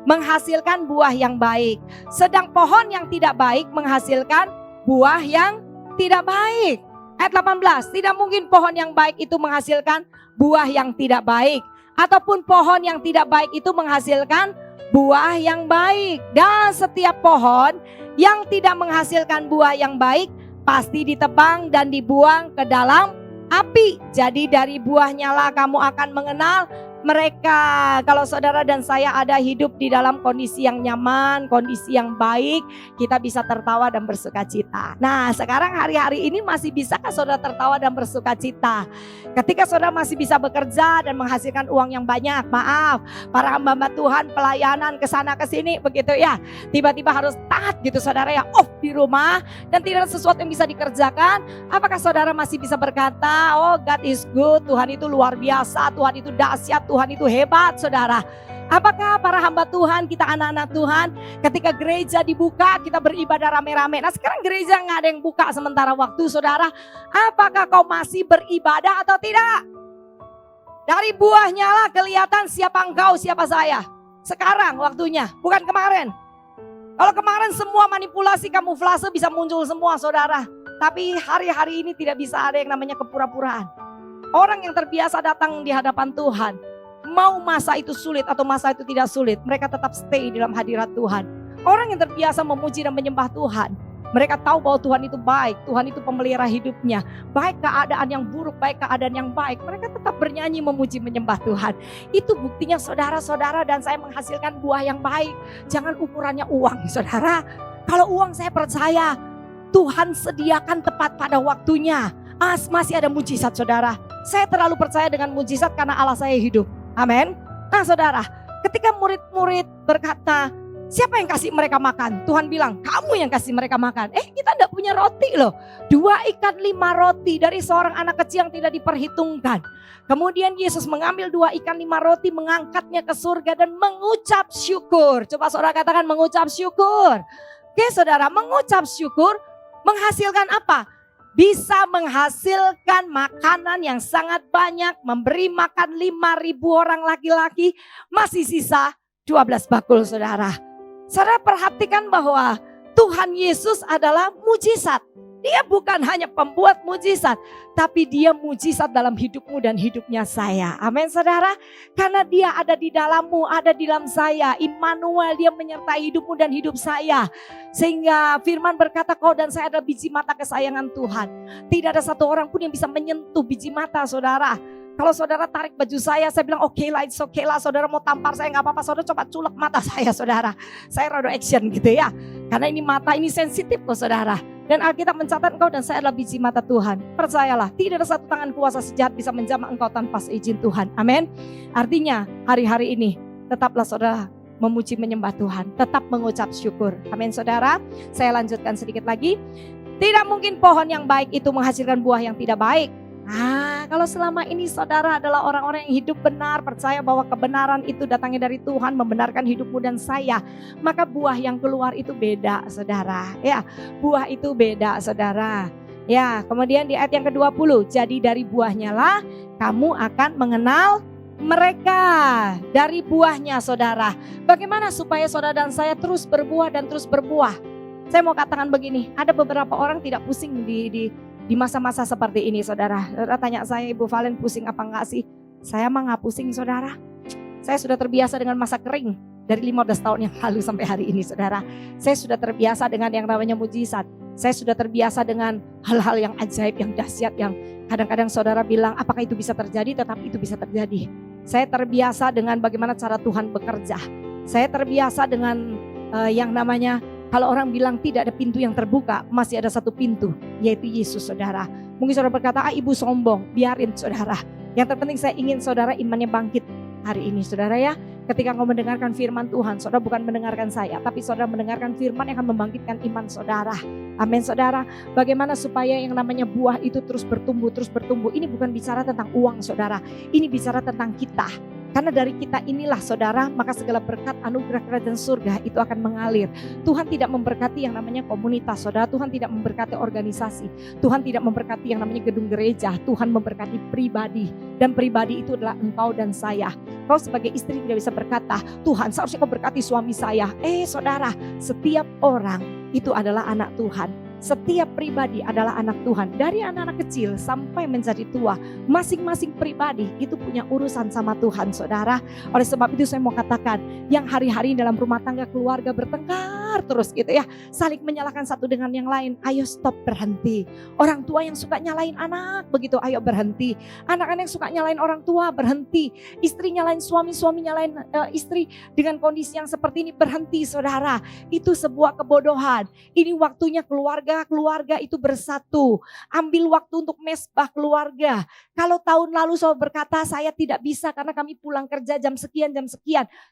menghasilkan buah yang baik. Sedang pohon yang tidak baik menghasilkan buah yang tidak baik. Ayat 18, tidak mungkin pohon yang baik itu menghasilkan buah yang tidak baik. Ataupun pohon yang tidak baik itu menghasilkan buah yang baik. Dan setiap pohon yang tidak menghasilkan buah yang baik pasti ditebang dan dibuang ke dalam api. Jadi dari buahnya lah kamu akan mengenal mereka. Kalau saudara dan saya ada hidup di dalam kondisi yang nyaman, kondisi yang baik, kita bisa tertawa dan bersuka cita. Nah, sekarang hari-hari ini masih bisakah saudara tertawa dan bersuka cita? Ketika saudara masih bisa bekerja dan menghasilkan uang yang banyak, maaf, para hamba Tuhan pelayanan ke sana ke sini begitu ya. Tiba-tiba harus taat gitu saudara ya, off di rumah dan tidak ada sesuatu yang bisa dikerjakan. Apakah saudara masih bisa berkata, oh God is good, Tuhan itu luar biasa, Tuhan itu dahsyat, Tuhan itu hebat saudara? Apakah para hamba Tuhan, kita anak-anak Tuhan, ketika gereja dibuka kita beribadah rame-rame. Nah sekarang gereja nggak ada yang buka sementara waktu saudara. Apakah kau masih beribadah atau tidak? Dari buahnya lah kelihatan siapa engkau, siapa saya. Sekarang waktunya, bukan kemarin. Kalau kemarin semua manipulasi kamuflase bisa muncul semua saudara. Tapi hari-hari ini tidak bisa ada yang namanya kepura-puraan. Orang yang terbiasa datang di hadapan Tuhan, mau masa itu sulit atau masa itu tidak sulit, mereka tetap stay dalam hadirat Tuhan. Orang yang terbiasa memuji dan menyembah Tuhan, mereka tahu bahwa Tuhan itu baik, Tuhan itu pemelihara hidupnya. Baik keadaan yang buruk, baik keadaan yang baik, mereka tetap bernyanyi memuji menyembah Tuhan. Itu buktinya saudara-saudara dan saya menghasilkan buah yang baik. Jangan ukurannya uang saudara. Kalau uang saya percaya, Tuhan sediakan tepat pada waktunya. Masih ada mujizat saudara. Saya terlalu percaya dengan mujizat karena Allah saya hidup. Amin. Nah saudara, ketika murid-murid berkata, siapa yang kasih mereka makan? Tuhan bilang, kamu yang kasih mereka makan. Kita enggak punya roti loh. 2 ikan 5 roti dari seorang anak kecil yang tidak diperhitungkan. Kemudian Yesus mengambil 2 ikan 5 roti, mengangkatnya ke surga dan mengucap syukur. Coba saudara katakan mengucap syukur. Oke saudara, mengucap syukur menghasilkan apa? Bisa menghasilkan makanan yang sangat banyak, memberi makan 5.000 orang laki-laki, masih sisa 12 bakul saudara. Saudara perhatikan bahwa Tuhan Yesus adalah mujizat. Dia bukan hanya pembuat mujizat, tapi dia mujizat dalam hidupmu dan hidupnya saya. Amin saudara. Karena dia ada di dalammu, ada di dalam saya. Immanuel, dia menyertai hidupmu dan hidup saya. Sehingga firman berkata, kau dan saya adalah biji mata kesayangan Tuhan. Tidak ada satu orang pun yang bisa menyentuh biji mata saudara. Kalau saudara tarik baju saya bilang oke lah, it's okay lah. Saudara mau tampar saya gak apa-apa, saudara coba culek mata saya saudara. Saya rada action gitu ya. Karena ini mata ini sensitif loh saudara. Dan Alkitab mencatat engkau dan saya adalah biji mata Tuhan. Percayalah, tidak ada satu tangan kuasa sejahat bisa menjamah engkau tanpa seizin Tuhan. Amin. Artinya hari-hari ini tetaplah saudara memuji menyembah Tuhan. Tetap mengucap syukur. Amin saudara. Saya lanjutkan sedikit lagi. Tidak mungkin pohon yang baik itu menghasilkan buah yang tidak baik. Kalau selama ini saudara adalah orang-orang yang hidup benar, percaya bahwa kebenaran itu datangnya dari Tuhan, membenarkan hidupmu dan saya, maka buah yang keluar itu beda, saudara. Ya, buah itu beda, saudara. Ya, kemudian di ayat yang ke-20, jadi dari buahnya lah kamu akan mengenal mereka. Dari buahnya, saudara. Bagaimana supaya saudara dan saya terus berbuah dan terus berbuah? Saya mau katakan begini, ada beberapa orang tidak pusing di masa-masa seperti ini, saudara. Saudara tanya saya, Ibu Valen pusing apa enggak sih? Saya mah enggak pusing, saudara. Saya sudah terbiasa dengan masa kering dari 15 tahun yang lalu sampai hari ini, saudara. Saya sudah terbiasa dengan yang namanya mujizat. Saya sudah terbiasa dengan hal-hal yang ajaib, yang dahsyat, yang kadang-kadang saudara bilang, apakah itu bisa terjadi? Tetapi itu bisa terjadi. Saya terbiasa dengan bagaimana cara Tuhan bekerja. Saya terbiasa dengan yang namanya, kalau orang bilang tidak ada pintu yang terbuka, masih ada satu pintu, yaitu Yesus, saudara. Mungkin saudara berkata, ibu sombong, biarin saudara. Yang terpenting saya ingin saudara imannya bangkit hari ini, saudara ya. Ketika engkau mendengarkan firman Tuhan, saudara bukan mendengarkan saya, tapi saudara mendengarkan firman yang akan membangkitkan iman saudara. Amin, saudara. Bagaimana supaya yang namanya buah itu terus bertumbuh, terus bertumbuh. Ini bukan bicara tentang uang, saudara. Ini bicara tentang kita. Karena dari kita inilah, saudara, maka segala berkat anugerah kerajaan surga itu akan mengalir. Tuhan tidak memberkati yang namanya komunitas, saudara. Tuhan tidak memberkati organisasi. Tuhan tidak memberkati yang namanya gedung gereja. Tuhan memberkati pribadi. Dan pribadi itu adalah engkau dan saya. Kau sebagai istri tidak bisa berkata, Tuhan seharusnya kau berkati suami saya. Saudara, setiap orang itu adalah anak Tuhan. Setiap pribadi adalah anak Tuhan. Dari anak-anak kecil sampai menjadi tua, masing-masing pribadi itu punya urusan sama Tuhan, saudara. Oleh sebab itu saya mau katakan, yang hari-hari dalam rumah tangga keluarga bertengkar terus gitu ya, saling menyalahkan satu dengan yang lain, ayo stop, berhenti. Orang tua yang suka nyalain anak begitu, ayo berhenti. Anak-anak yang suka nyalain orang tua, berhenti. Istri nyalain suami, suami nyalain istri dengan kondisi yang seperti ini, berhenti, saudara. Itu sebuah kebodohan. Ini waktunya keluarga itu bersatu. Ambil waktu untuk mesbah keluarga. Kalau tahun lalu saudara berkata saya tidak bisa karena kami pulang kerja jam sekian.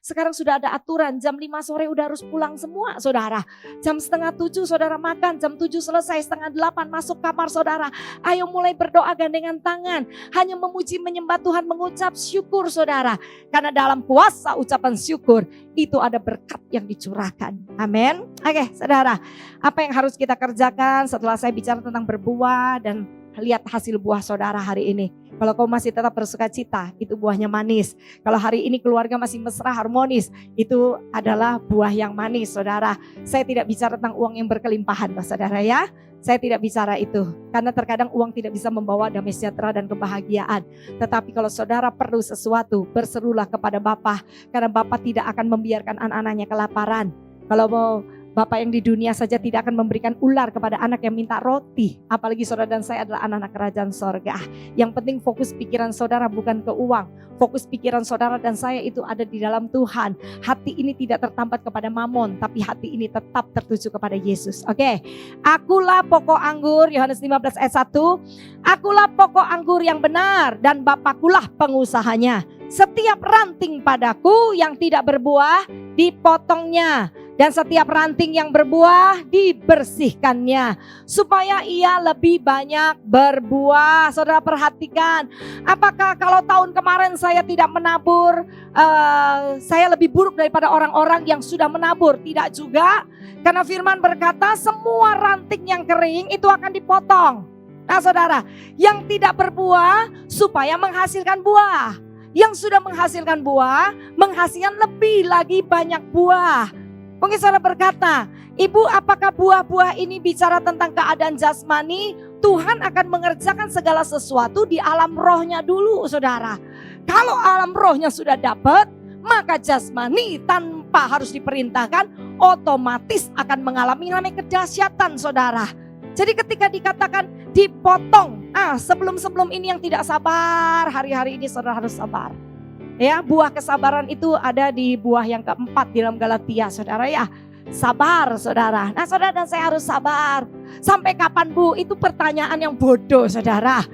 Sekarang sudah ada aturan jam 5 sore udah harus pulang semua, saudara. Jam 6:30 saudara makan, jam 7 selesai, 7:30 masuk kamar saudara. Ayo mulai berdoa gandengan tangan. Hanya memuji menyembah Tuhan, mengucap syukur, saudara. Karena dalam kuasa ucapan syukur itu ada berkat yang dicurahkan. Amin. Oke, saudara. Apa yang harus kita kerjakan setelah saya bicara tentang berbuah dan lihat hasil buah saudara hari ini. Kalau kau masih tetap bersuka cita, itu buahnya manis. Kalau hari ini keluarga masih mesra, harmonis, itu adalah buah yang manis, saudara. Saya tidak bicara tentang uang yang berkelimpahan, saudara ya. Saya tidak bicara itu. Karena terkadang uang tidak bisa membawa damai sejahtera dan kebahagiaan. Tetapi kalau saudara perlu sesuatu, berserulah kepada Bapa. Karena Bapa tidak akan membiarkan anak-anaknya kelaparan. Kalau mau Bapak yang di dunia saja tidak akan memberikan ular kepada anak yang minta roti. Apalagi saudara dan saya adalah anak-anak kerajaan sorga. Yang penting fokus pikiran saudara bukan ke uang. Fokus pikiran saudara dan saya itu ada di dalam Tuhan. Hati ini tidak tertambat kepada mamon. Tapi hati ini tetap tertuju kepada Yesus. Oke. Akulah pokok anggur, Yohanes 15 ayat 1. Akulah pokok anggur yang benar dan Bapakulah pengusahanya. Setiap ranting padaku yang tidak berbuah dipotongnya. Dan setiap ranting yang berbuah dibersihkannya. Supaya ia lebih banyak berbuah. Saudara perhatikan. Apakah kalau tahun kemarin saya tidak menabur, saya lebih buruk daripada orang-orang yang sudah menabur? Tidak juga. Karena firman berkata semua ranting yang kering itu akan dipotong. Nah saudara, yang tidak berbuah supaya menghasilkan buah. Yang sudah menghasilkan buah, menghasilkan lebih lagi banyak buah. Mungkin saudara berkata, Ibu apakah buah-buah ini bicara tentang keadaan jasmani? Tuhan akan mengerjakan segala sesuatu di alam rohnya dulu, saudara. Kalau alam rohnya sudah dapat, maka jasmani tanpa harus diperintahkan otomatis akan mengalami namanya kedahsyatan, saudara. Jadi ketika dikatakan dipotong, sebelum ini yang tidak sabar, hari-hari ini saudara harus sabar. Ya, buah kesabaran itu ada di buah yang keempat di dalam Galatia, saudara ya. Sabar, saudara. Nah, saudara dan saya harus sabar. Sampai kapan, Bu? Itu pertanyaan yang bodoh, saudara.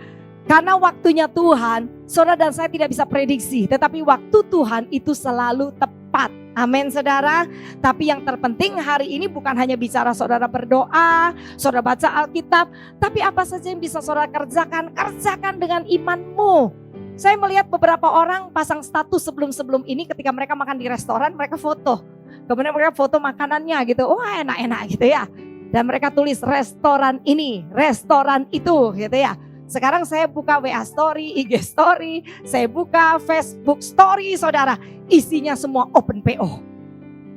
Karena waktunya Tuhan, saudara dan saya tidak bisa prediksi. Tetapi waktu Tuhan itu selalu tepat. Amin saudara. Tapi yang terpenting hari ini bukan hanya bicara saudara berdoa, saudara baca Alkitab, tapi apa saja yang bisa saudara kerjakan, kerjakan dengan imanmu. Saya melihat beberapa orang pasang status sebelum ini ketika mereka makan di restoran, mereka foto. Kemudian mereka foto makanannya gitu, wah enak-enak gitu ya. Dan mereka tulis restoran ini, restoran itu gitu ya. Sekarang saya buka WA story, IG story, saya buka Facebook story saudara. Isinya semua open PO.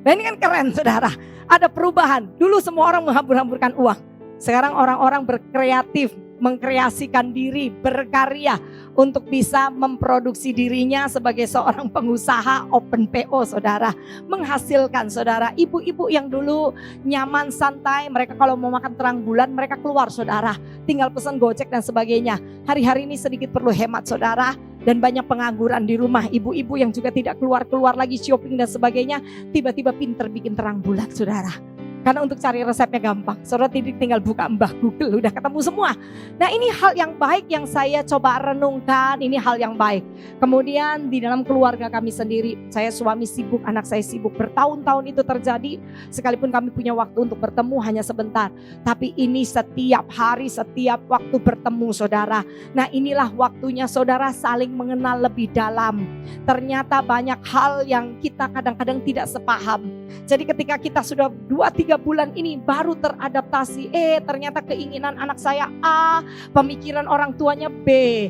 Nah ini kan keren saudara. Ada perubahan. Dulu semua orang menghambur-hamburkan uang. Sekarang orang-orang berkreatif, mengkreasikan diri, berkarya untuk bisa memproduksi dirinya sebagai seorang pengusaha open PO saudara. Menghasilkan saudara. Ibu-ibu yang dulu nyaman santai, mereka kalau mau makan terang bulan mereka keluar saudara. Tinggal pesan Gojek dan sebagainya. Hari-hari ini sedikit perlu hemat saudara. Dan banyak pengangguran di rumah, ibu-ibu yang juga tidak keluar-keluar lagi shopping dan sebagainya. Tiba-tiba pinter bikin terang bulan saudara. Karena untuk cari resepnya gampang. Saudara tinggal buka Mbah Google, udah ketemu semua. Nah ini hal yang baik yang saya coba renungkan, ini hal yang baik. Kemudian di dalam keluarga kami sendiri, saya suami sibuk, anak saya sibuk. Bertahun-tahun itu terjadi, sekalipun kami punya waktu untuk bertemu hanya sebentar. Tapi ini setiap hari, setiap waktu bertemu saudara. Nah inilah waktunya saudara saling mengenal lebih dalam. Ternyata banyak hal yang kita kadang-kadang tidak sepaham. Jadi ketika kita sudah 2-3 bulan ini baru teradaptasi, ternyata keinginan anak saya A, pemikiran orang tuanya B,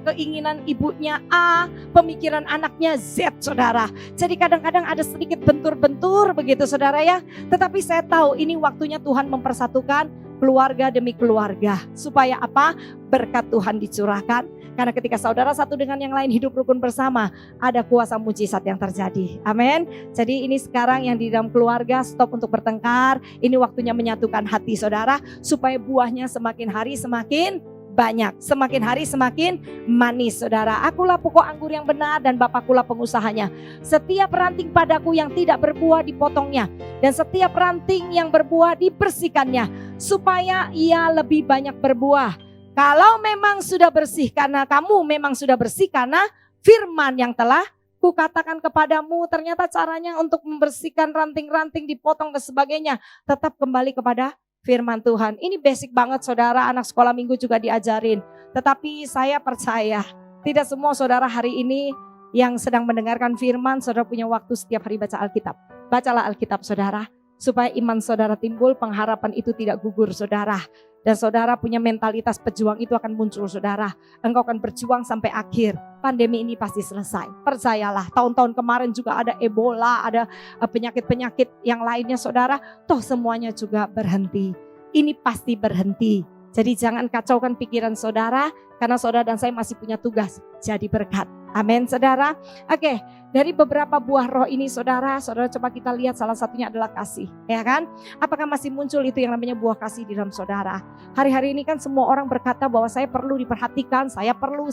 keinginan ibunya A, pemikiran anaknya Z saudara. Jadi kadang-kadang ada sedikit bentur-bentur begitu saudara ya. Tetapi saya tahu ini waktunya Tuhan mempersatukan keluarga demi keluarga. Supaya apa? Berkat Tuhan dicurahkan. Karena ketika saudara satu dengan yang lain hidup rukun bersama, ada kuasa mujizat yang terjadi. Amin. Jadi ini sekarang yang di dalam keluarga stop untuk bertengkar. Ini waktunya menyatukan hati saudara supaya buahnya semakin hari semakin banyak. Semakin hari semakin manis saudara. Akulah pokok anggur yang benar dan Bapakulah pengusahanya. Setiap ranting padaku yang tidak berbuah dipotongnya. Dan setiap ranting yang berbuah dibersihkannya. Supaya ia lebih banyak berbuah. Kalau memang sudah bersih karena kamu memang sudah bersih karena firman yang telah kukatakan kepadamu. Ternyata caranya untuk membersihkan ranting-ranting dipotong dan sebagainya. Tetap kembali kepada firman Tuhan. Ini basic banget saudara, anak sekolah minggu juga diajarin. Tetapi saya percaya tidak semua saudara hari ini yang sedang mendengarkan firman, saudara punya waktu setiap hari baca Alkitab. Bacalah Alkitab saudara. Supaya iman saudara timbul, pengharapan itu tidak gugur saudara. Dan saudara punya mentalitas pejuang itu akan muncul saudara. Engkau akan berjuang sampai akhir. Pandemi ini pasti selesai. Percayalah, tahun-tahun kemarin juga ada Ebola, ada penyakit-penyakit yang lainnya saudara. Toh semuanya juga berhenti. Ini pasti berhenti. Jadi jangan kacaukan pikiran saudara. Karena saudara dan saya masih punya tugas. Jadi berkat. Amin saudara. Oke, dari beberapa buah roh ini saudara coba kita lihat salah satunya adalah kasih. Ya kan? Apakah masih muncul itu yang namanya buah kasih di dalam saudara? Hari-hari ini kan semua orang berkata bahwa saya perlu diperhatikan, saya perlu.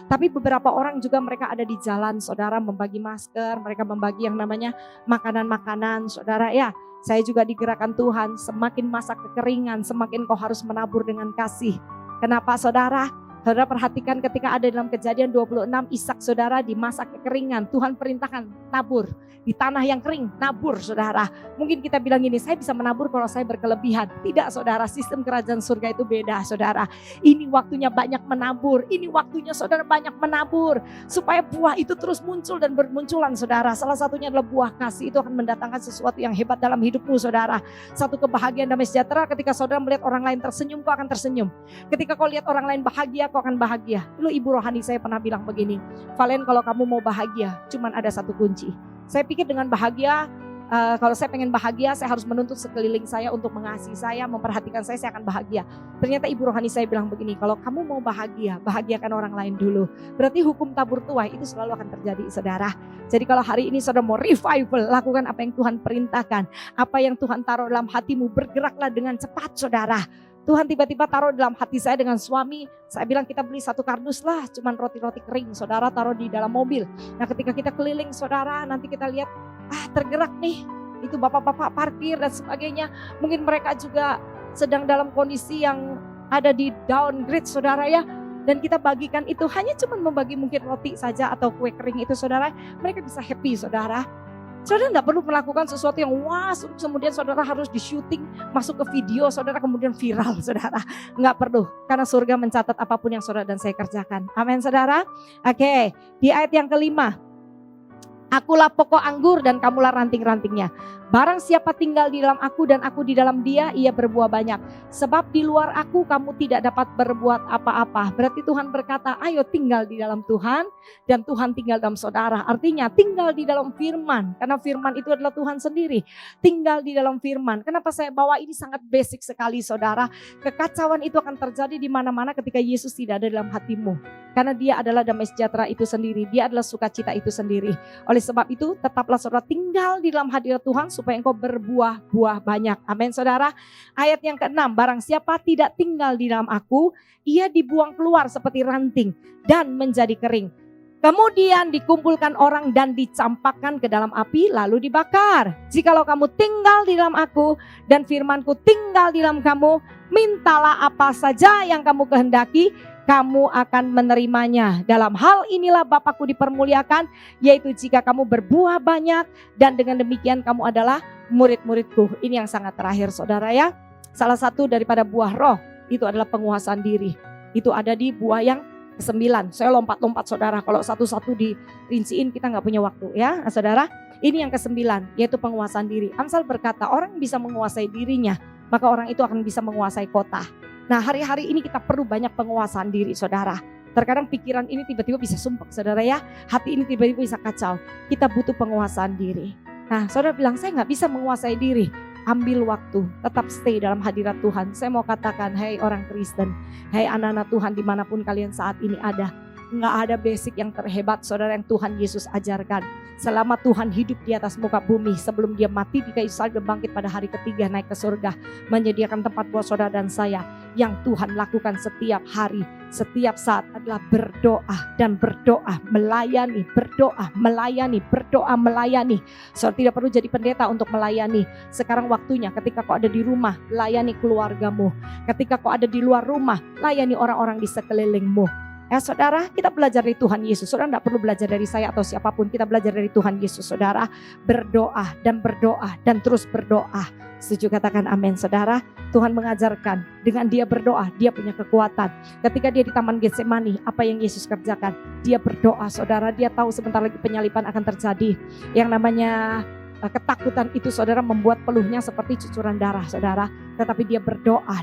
Tapi beberapa orang juga mereka ada di jalan saudara membagi masker, mereka membagi yang namanya makanan-makanan saudara ya. Saya juga digerakkan Tuhan, semakin masa kekeringan, semakin kau harus menabur dengan kasih. Kenapa saudara? Saudara perhatikan ketika ada dalam Kejadian 26, Ishak saudara di masa kekeringan, Tuhan perintahkan nabur. Di tanah yang kering, nabur saudara. Mungkin kita bilang gini, saya bisa menabur kalau saya berkelebihan. Tidak saudara, sistem kerajaan surga itu beda saudara. Ini waktunya banyak menabur, ini waktunya saudara banyak menabur. Supaya buah itu terus muncul dan bermunculan saudara. Salah satunya adalah buah kasih, itu akan mendatangkan sesuatu yang hebat dalam hidupmu saudara. Satu kebahagiaan damai sejahtera ketika saudara melihat orang lain tersenyum, kau akan tersenyum. Ketika kau lihat orang lain bahagia, kau akan bahagia. Dulu ibu rohani saya pernah bilang begini, Valen kalau kamu mau bahagia, cuman ada satu kunci. Saya pikir dengan bahagia, kalau saya pengen bahagia, saya harus menuntut sekeliling saya untuk mengasihi saya, memperhatikan saya akan bahagia. Ternyata ibu rohani saya bilang begini, kalau kamu mau bahagia, bahagiakan orang lain dulu. Berarti hukum tabur tuai itu selalu akan terjadi saudara. Jadi kalau hari ini saudara mau revival, lakukan apa yang Tuhan perintahkan. Apa yang Tuhan taruh dalam hatimu, bergeraklah dengan cepat saudara. Tuhan tiba-tiba taruh dalam hati saya dengan suami. Saya bilang kita beli satu kardus lah, cuman roti-roti kering. Saudara taruh di dalam mobil. Nah ketika kita keliling saudara, nanti kita lihat, tergerak nih. Itu bapak-bapak parkir dan sebagainya. Mungkin mereka juga sedang dalam kondisi yang ada di downgrade saudara ya. dan kita bagikan itu hanya cuma membagi mungkin roti saja atau kue kering itu saudara, mereka bisa happy saudara. Saudara tidak perlu melakukan sesuatu yang wah, kemudian saudara harus di syuting, masuk ke video, saudara kemudian viral saudara. Nggak perlu, karena surga mencatat apapun yang saudara dan saya kerjakan. Amin saudara. Oke, di ayat yang kelima. Akulah pokok anggur dan kamulah ranting-rantingnya. Barang siapa tinggal di dalam aku dan aku di dalam dia, ia berbuah banyak. Sebab di luar aku kamu tidak dapat berbuat apa-apa. Berarti Tuhan berkata, ayo tinggal di dalam Tuhan dan Tuhan tinggal dalam saudara. Artinya tinggal di dalam firman. Karena firman itu adalah Tuhan sendiri. Tinggal di dalam firman. Kenapa saya bawa ini sangat basic sekali saudara. Kekacauan itu akan terjadi di mana-mana ketika Yesus tidak ada dalam hatimu. Karena dia adalah damai sejahtera itu sendiri. Dia adalah sukacita itu sendiri. Oleh sebab itu tetaplah saudara tinggal di dalam hadirat Tuhan supaya engkau berbuah-buah banyak. Amin saudara. Ayat yang ke-6, barang siapa tidak tinggal di dalam aku, ia dibuang keluar seperti ranting dan menjadi kering. Kemudian dikumpulkan orang dan dicampakkan ke dalam api lalu dibakar. Jikalau kamu tinggal di dalam aku dan firmanku tinggal di dalam kamu, mintalah apa saja yang kamu kehendaki, kamu akan menerimanya. Dalam hal inilah Bapakku dipermuliakan, yaitu jika kamu berbuah banyak dan dengan demikian kamu adalah murid-muridku. Ini yang sangat terakhir saudara ya. Salah satu daripada buah roh itu adalah penguasaan diri. Itu ada di buah yang ke-9. Saya lompat-lompat saudara, kalau satu-satu dirinciin kita gak punya waktu ya saudara. Ini yang ke-9 yaitu penguasaan diri. Amsal berkata orang bisa menguasai dirinya, maka orang itu akan bisa menguasai kota. Nah hari-hari ini kita perlu banyak penguasaan diri saudara. Terkadang pikiran ini tiba-tiba bisa sumpah saudara ya. Hati ini tiba-tiba bisa kacau. Kita butuh penguasaan diri. Nah saudara bilang saya gak bisa menguasai diri. Ambil waktu, tetap stay dalam hadirat Tuhan. Saya mau katakan, hai orang Kristen, hai anak-anak Tuhan dimanapun kalian saat ini ada. Nggak ada basic yang terhebat saudara yang Tuhan Yesus ajarkan. Selama Tuhan hidup di atas muka bumi, sebelum dia mati di kayu salib dan bangkit pada hari ketiga naik ke surga, menyediakan tempat buat saudara dan saya. Yang Tuhan lakukan setiap hari, setiap saat adalah berdoa dan berdoa, melayani, berdoa, melayani, berdoa, melayani. Saudara tidak perlu jadi pendeta untuk melayani. Sekarang waktunya ketika kau ada di rumah, layani keluargamu. Ketika kau ada di luar rumah, layani orang-orang di sekelilingmu. Ya saudara, kita belajar dari Tuhan Yesus. Saudara tidak perlu belajar dari saya atau siapapun. Kita belajar dari Tuhan Yesus saudara. Berdoa dan terus berdoa. Setuju katakan amin saudara. Tuhan mengajarkan dengan dia berdoa, dia punya kekuatan. Ketika dia di Taman Getsemani, apa yang Yesus kerjakan? Dia berdoa saudara. Dia tahu sebentar lagi penyalipan akan terjadi. Yang namanya ketakutan itu saudara membuat peluhnya seperti cucuran darah saudara. Tetapi dia berdoa,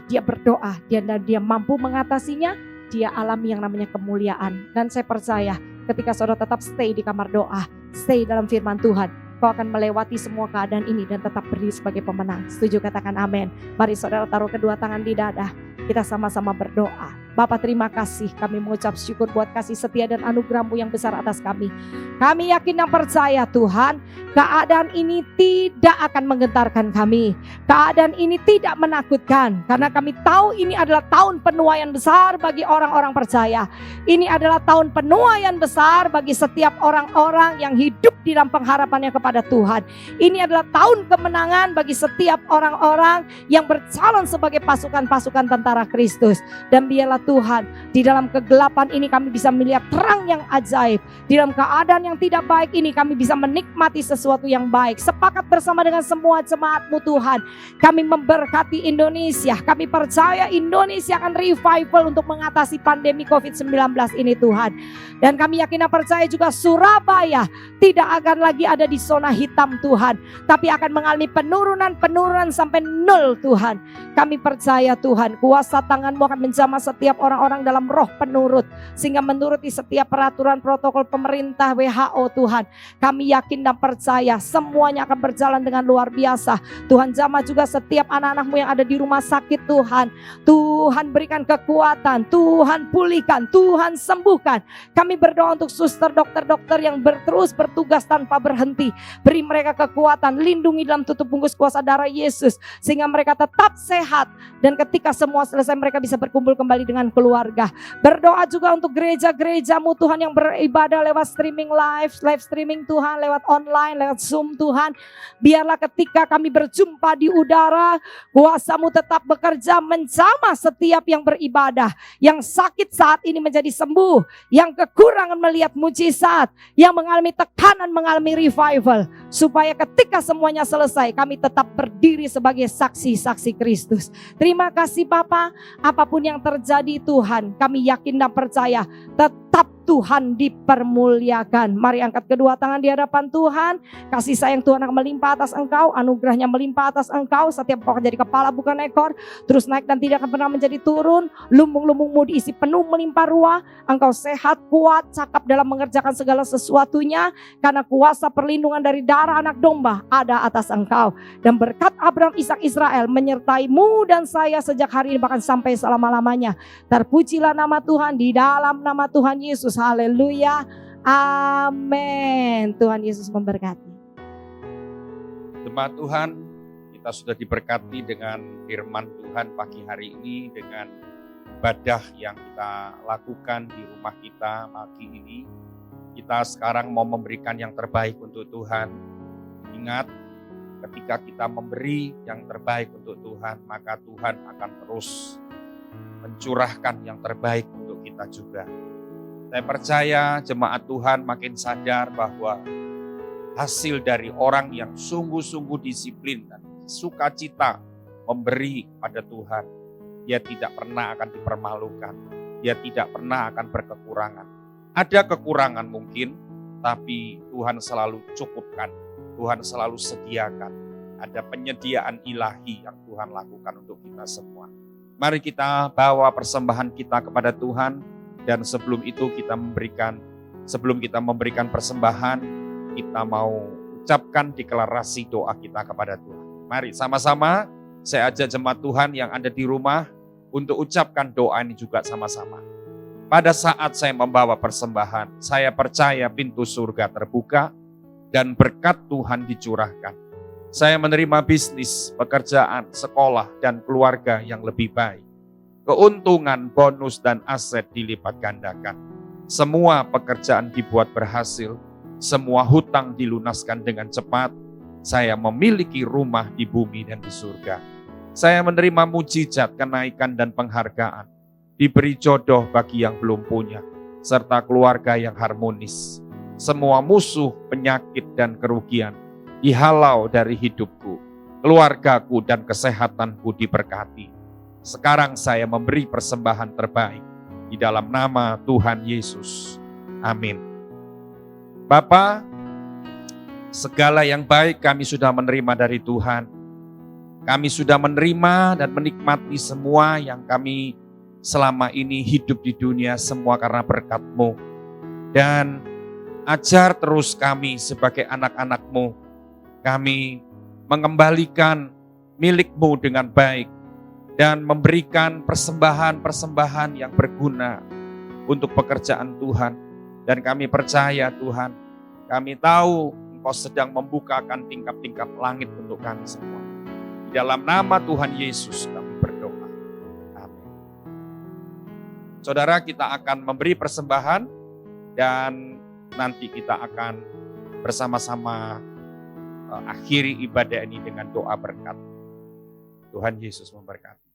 dia mampu mengatasinya. Dia alami yang namanya kemuliaan. Dan saya percaya ketika saudara tetap stay di kamar doa, stay dalam firman Tuhan, kau akan melewati semua keadaan ini dan tetap berdiri sebagai pemenang. Setuju katakan amin. Mari saudara taruh kedua tangan di dada. Kita sama-sama berdoa. Bapa terima kasih, kami mengucap syukur buat kasih setia dan anugerah-Mu yang besar atas kami. Kami yakin dan percaya Tuhan, keadaan ini tidak akan menggentarkan kami. Keadaan ini tidak menakutkan, karena kami tahu ini adalah tahun penuaian besar bagi orang-orang percaya. Ini adalah tahun penuaian besar bagi setiap orang-orang yang hidup di dalam pengharapannya kepada Tuhan. Ini adalah tahun kemenangan bagi setiap orang-orang yang bercalon sebagai pasukan-pasukan tentara Kristus. Dan biarlah Tuhan, di dalam kegelapan ini kami bisa melihat terang yang ajaib. Di dalam keadaan yang tidak baik ini kami bisa menikmati sesuatu yang baik. Sepakat bersama dengan semua jemaat-Mu Tuhan, kami memberkati Indonesia. Kami percaya Indonesia akan revival untuk mengatasi pandemi COVID-19 ini Tuhan. Dan kami yakin dan percaya juga Surabaya tidak akan lagi ada di zona hitam Tuhan, tapi akan mengalami penurunan sampai 0 Tuhan. Kami percaya Tuhan, kuasa tangan-Mu akan menjamah setiap orang-orang dalam roh penurut, sehingga menuruti setiap peraturan protokol pemerintah WHO Tuhan. Kami yakin dan percaya semuanya akan berjalan dengan luar biasa. Tuhan jamah juga setiap anak-anak-Mu yang ada di rumah sakit Tuhan. Tuhan berikan kekuatan, Tuhan pulihkan, Tuhan sembuhkan. Kami berdoa untuk suster, dokter-dokter yang terus bertugas tanpa berhenti. Beri mereka kekuatan, lindungi dalam tutup bungkus kuasa darah Yesus, sehingga mereka tetap sehat. Dan ketika semua selesai mereka bisa berkumpul kembali dengan keluarga. Berdoa juga untuk gereja-gereja-Mu Tuhan yang beribadah lewat streaming live streaming Tuhan, lewat online, online lewat Zoom Tuhan. Biarlah ketika kami berjumpa di udara, kuasa-Mu tetap bekerja menjamah setiap yang beribadah. Yang sakit saat ini menjadi sembuh, yang kekurangan melihat mujizat, yang mengalami tekanan mengalami revival. Supaya ketika semuanya selesai, kami tetap berdiri sebagai saksi-saksi Kristus. Terima kasih Bapa, apapun yang terjadi Tuhan, kami yakin dan percaya tetap Tuhan dipermuliakan. Mari angkat kedua tangan di hadapan Tuhan. Kasih sayang Tuhan akan melimpah atas engkau, anugerahnya melimpah atas engkau. Setiap kau akan jadi kepala bukan ekor, terus naik dan tidak akan pernah menjadi turun. Lumbung-lumbungmu diisi penuh melimpah ruah. Engkau sehat, kuat, cakap dalam mengerjakan segala sesuatunya. Karena kuasa perlindungan dari darah anak domba ada atas engkau. Dan berkat Abraham, Ishak, Israel menyertaimu dan saya sejak hari ini bahkan sampai selama-lamanya. Terpujilah nama Tuhan di dalam nama Tuhan Yesus. Haleluya. Amin. Tuhan Yesus memberkati. Jemaat Tuhan, kita sudah diberkati dengan firman Tuhan pagi hari ini, dengan ibadah yang kita lakukan di rumah kita pagi ini. Kita sekarang mau memberikan yang terbaik untuk Tuhan. Ingat, ketika kita memberi yang terbaik untuk Tuhan, maka Tuhan akan terus mencurahkan yang terbaik untuk kita juga. Saya percaya jemaat Tuhan makin sadar bahwa hasil dari orang yang sungguh-sungguh disiplin dan sukacita memberi pada Tuhan, dia tidak pernah akan dipermalukan, dia tidak pernah akan berkekurangan. Ada kekurangan mungkin, tapi Tuhan selalu cukupkan, Tuhan selalu sediakan. Ada penyediaan ilahi yang Tuhan lakukan untuk kita semua. Mari kita bawa persembahan kita kepada Tuhan. Dan sebelum itu sebelum kita memberikan persembahan, kita mau ucapkan deklarasi doa kita kepada Tuhan. Mari sama-sama saya ajak jemaat Tuhan yang ada di rumah untuk ucapkan doa ini juga sama-sama. Pada saat saya membawa persembahan, saya percaya pintu surga terbuka dan berkat Tuhan dicurahkan. Saya menerima bisnis, pekerjaan, sekolah, dan keluarga yang lebih baik. Keuntungan, bonus, dan aset dilipat gandakan. Semua pekerjaan dibuat berhasil. Semua hutang dilunaskan dengan cepat. Saya memiliki rumah di bumi dan di surga. Saya menerima mujizat, kenaikan, dan penghargaan. Diberi jodoh bagi yang belum punya. Serta keluarga yang harmonis. Semua musuh, penyakit, dan kerugian dihalau dari hidupku. Keluargaku dan kesehatanku diberkati. Sekarang saya memberi persembahan terbaik di dalam nama Tuhan Yesus. Amin. Bapa, segala yang baik kami sudah menerima dari Tuhan. Kami sudah menerima dan menikmati semua yang kami selama ini hidup di dunia, semua karena berkat-Mu. Dan ajar terus kami sebagai anak-anak-Mu. Kami mengembalikan milik-Mu dengan baik. Dan memberikan persembahan-persembahan yang berguna untuk pekerjaan Tuhan. Dan kami percaya Tuhan, kami tahu Engkau sedang membukakan tingkap-tingkap langit untuk kami semua. Di dalam nama Tuhan Yesus kami berdoa. Amin. Saudara, kita akan memberi persembahan dan nanti kita akan bersama-sama akhiri ibadah ini dengan doa berkat. Tuhan Yesus memberkati.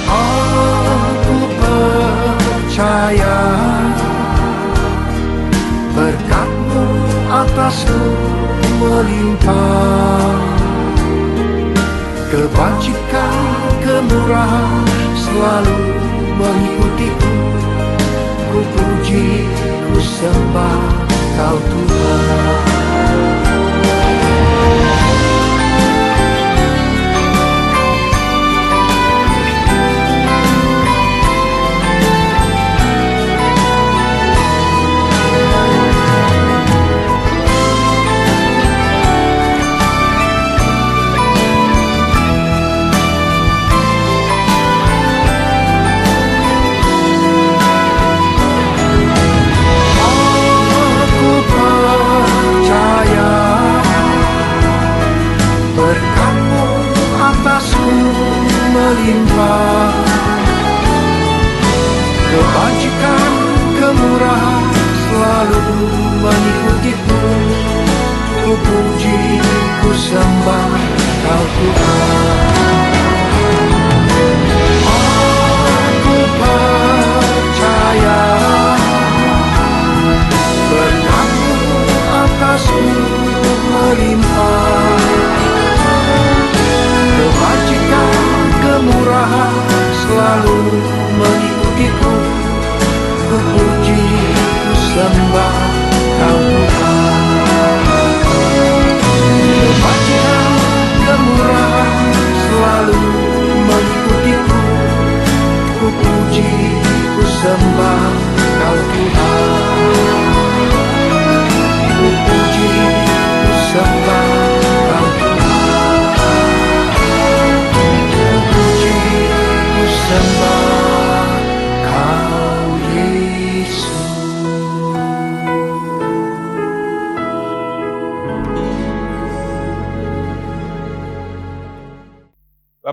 Aku percaya berkat-Mu atasku melimpah, kebajikan, kemurahan selalu mengikutiku. Ku puji, ku sembah Kau Tuhan. Aku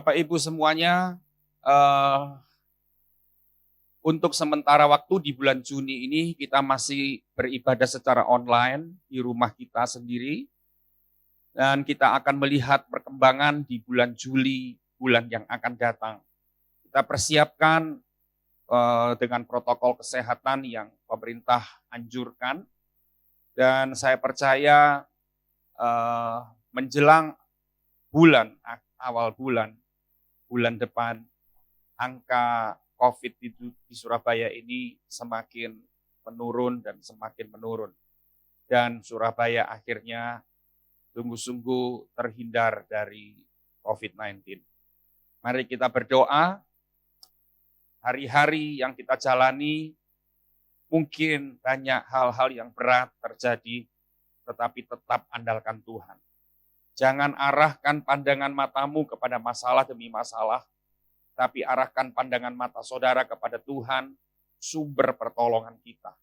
Bapak Ibu semuanya, untuk sementara waktu di bulan Juni ini kita masih beribadah secara online di rumah kita sendiri. Dan kita akan melihat perkembangan di bulan Juli, bulan yang akan datang. Kita persiapkan dengan protokol kesehatan yang pemerintah anjurkan. Dan saya percaya menjelang awal bulan depan, angka COVID di Surabaya ini semakin menurun dan semakin menurun. Dan Surabaya akhirnya sungguh-sungguh terhindar dari COVID-19. Mari kita berdoa, hari-hari yang kita jalani mungkin banyak hal-hal yang berat terjadi, tetapi tetap andalkan Tuhan. Jangan arahkan pandangan matamu kepada masalah demi masalah, tapi arahkan pandangan mata saudara kepada Tuhan, sumber pertolongan kita.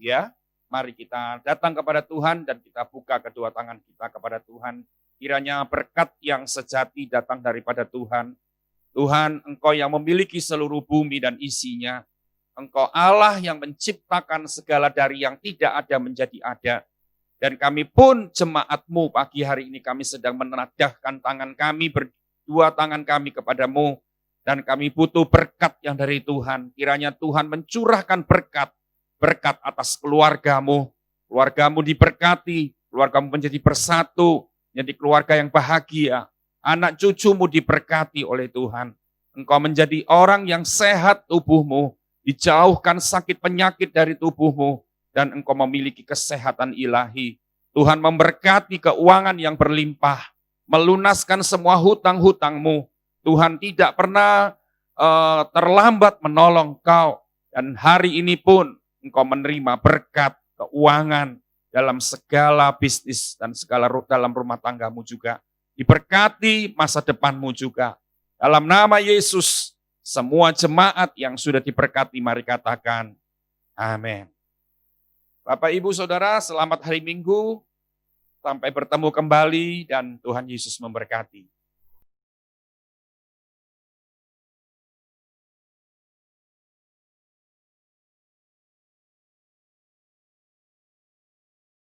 Ya, mari kita datang kepada Tuhan dan kita buka kedua tangan kita kepada Tuhan. Kiranya berkat yang sejati datang daripada Tuhan. Tuhan, Engkau yang memiliki seluruh bumi dan isinya. Engkau Allah yang menciptakan segala dari yang tidak ada menjadi ada. Dan kami pun jemaat-Mu pagi hari ini kami sedang menadahkan tangan kami, berdua tangan kami kepadamu. Dan kami butuh berkat yang dari Tuhan. Kiranya Tuhan mencurahkan berkat atas keluargamu. Keluargamu diberkati, keluargamu menjadi bersatu, menjadi keluarga yang bahagia. Anak cucumu diberkati oleh Tuhan. Engkau menjadi orang yang sehat tubuhmu, dijauhkan sakit penyakit dari tubuhmu, dan engkau memiliki kesehatan ilahi. Tuhan memberkati keuangan yang berlimpah, melunaskan semua hutang-hutangmu. Tuhan tidak pernah terlambat menolong kau. Dan hari ini pun engkau menerima berkat keuangan dalam segala bisnis dan segala dalam rumah tanggamu juga. Diberkati masa depanmu juga. Dalam nama Yesus, semua jemaat yang sudah diberkati, mari katakan amin. Bapak, Ibu, Saudara, selamat hari Minggu. Sampai bertemu kembali dan Tuhan Yesus memberkati.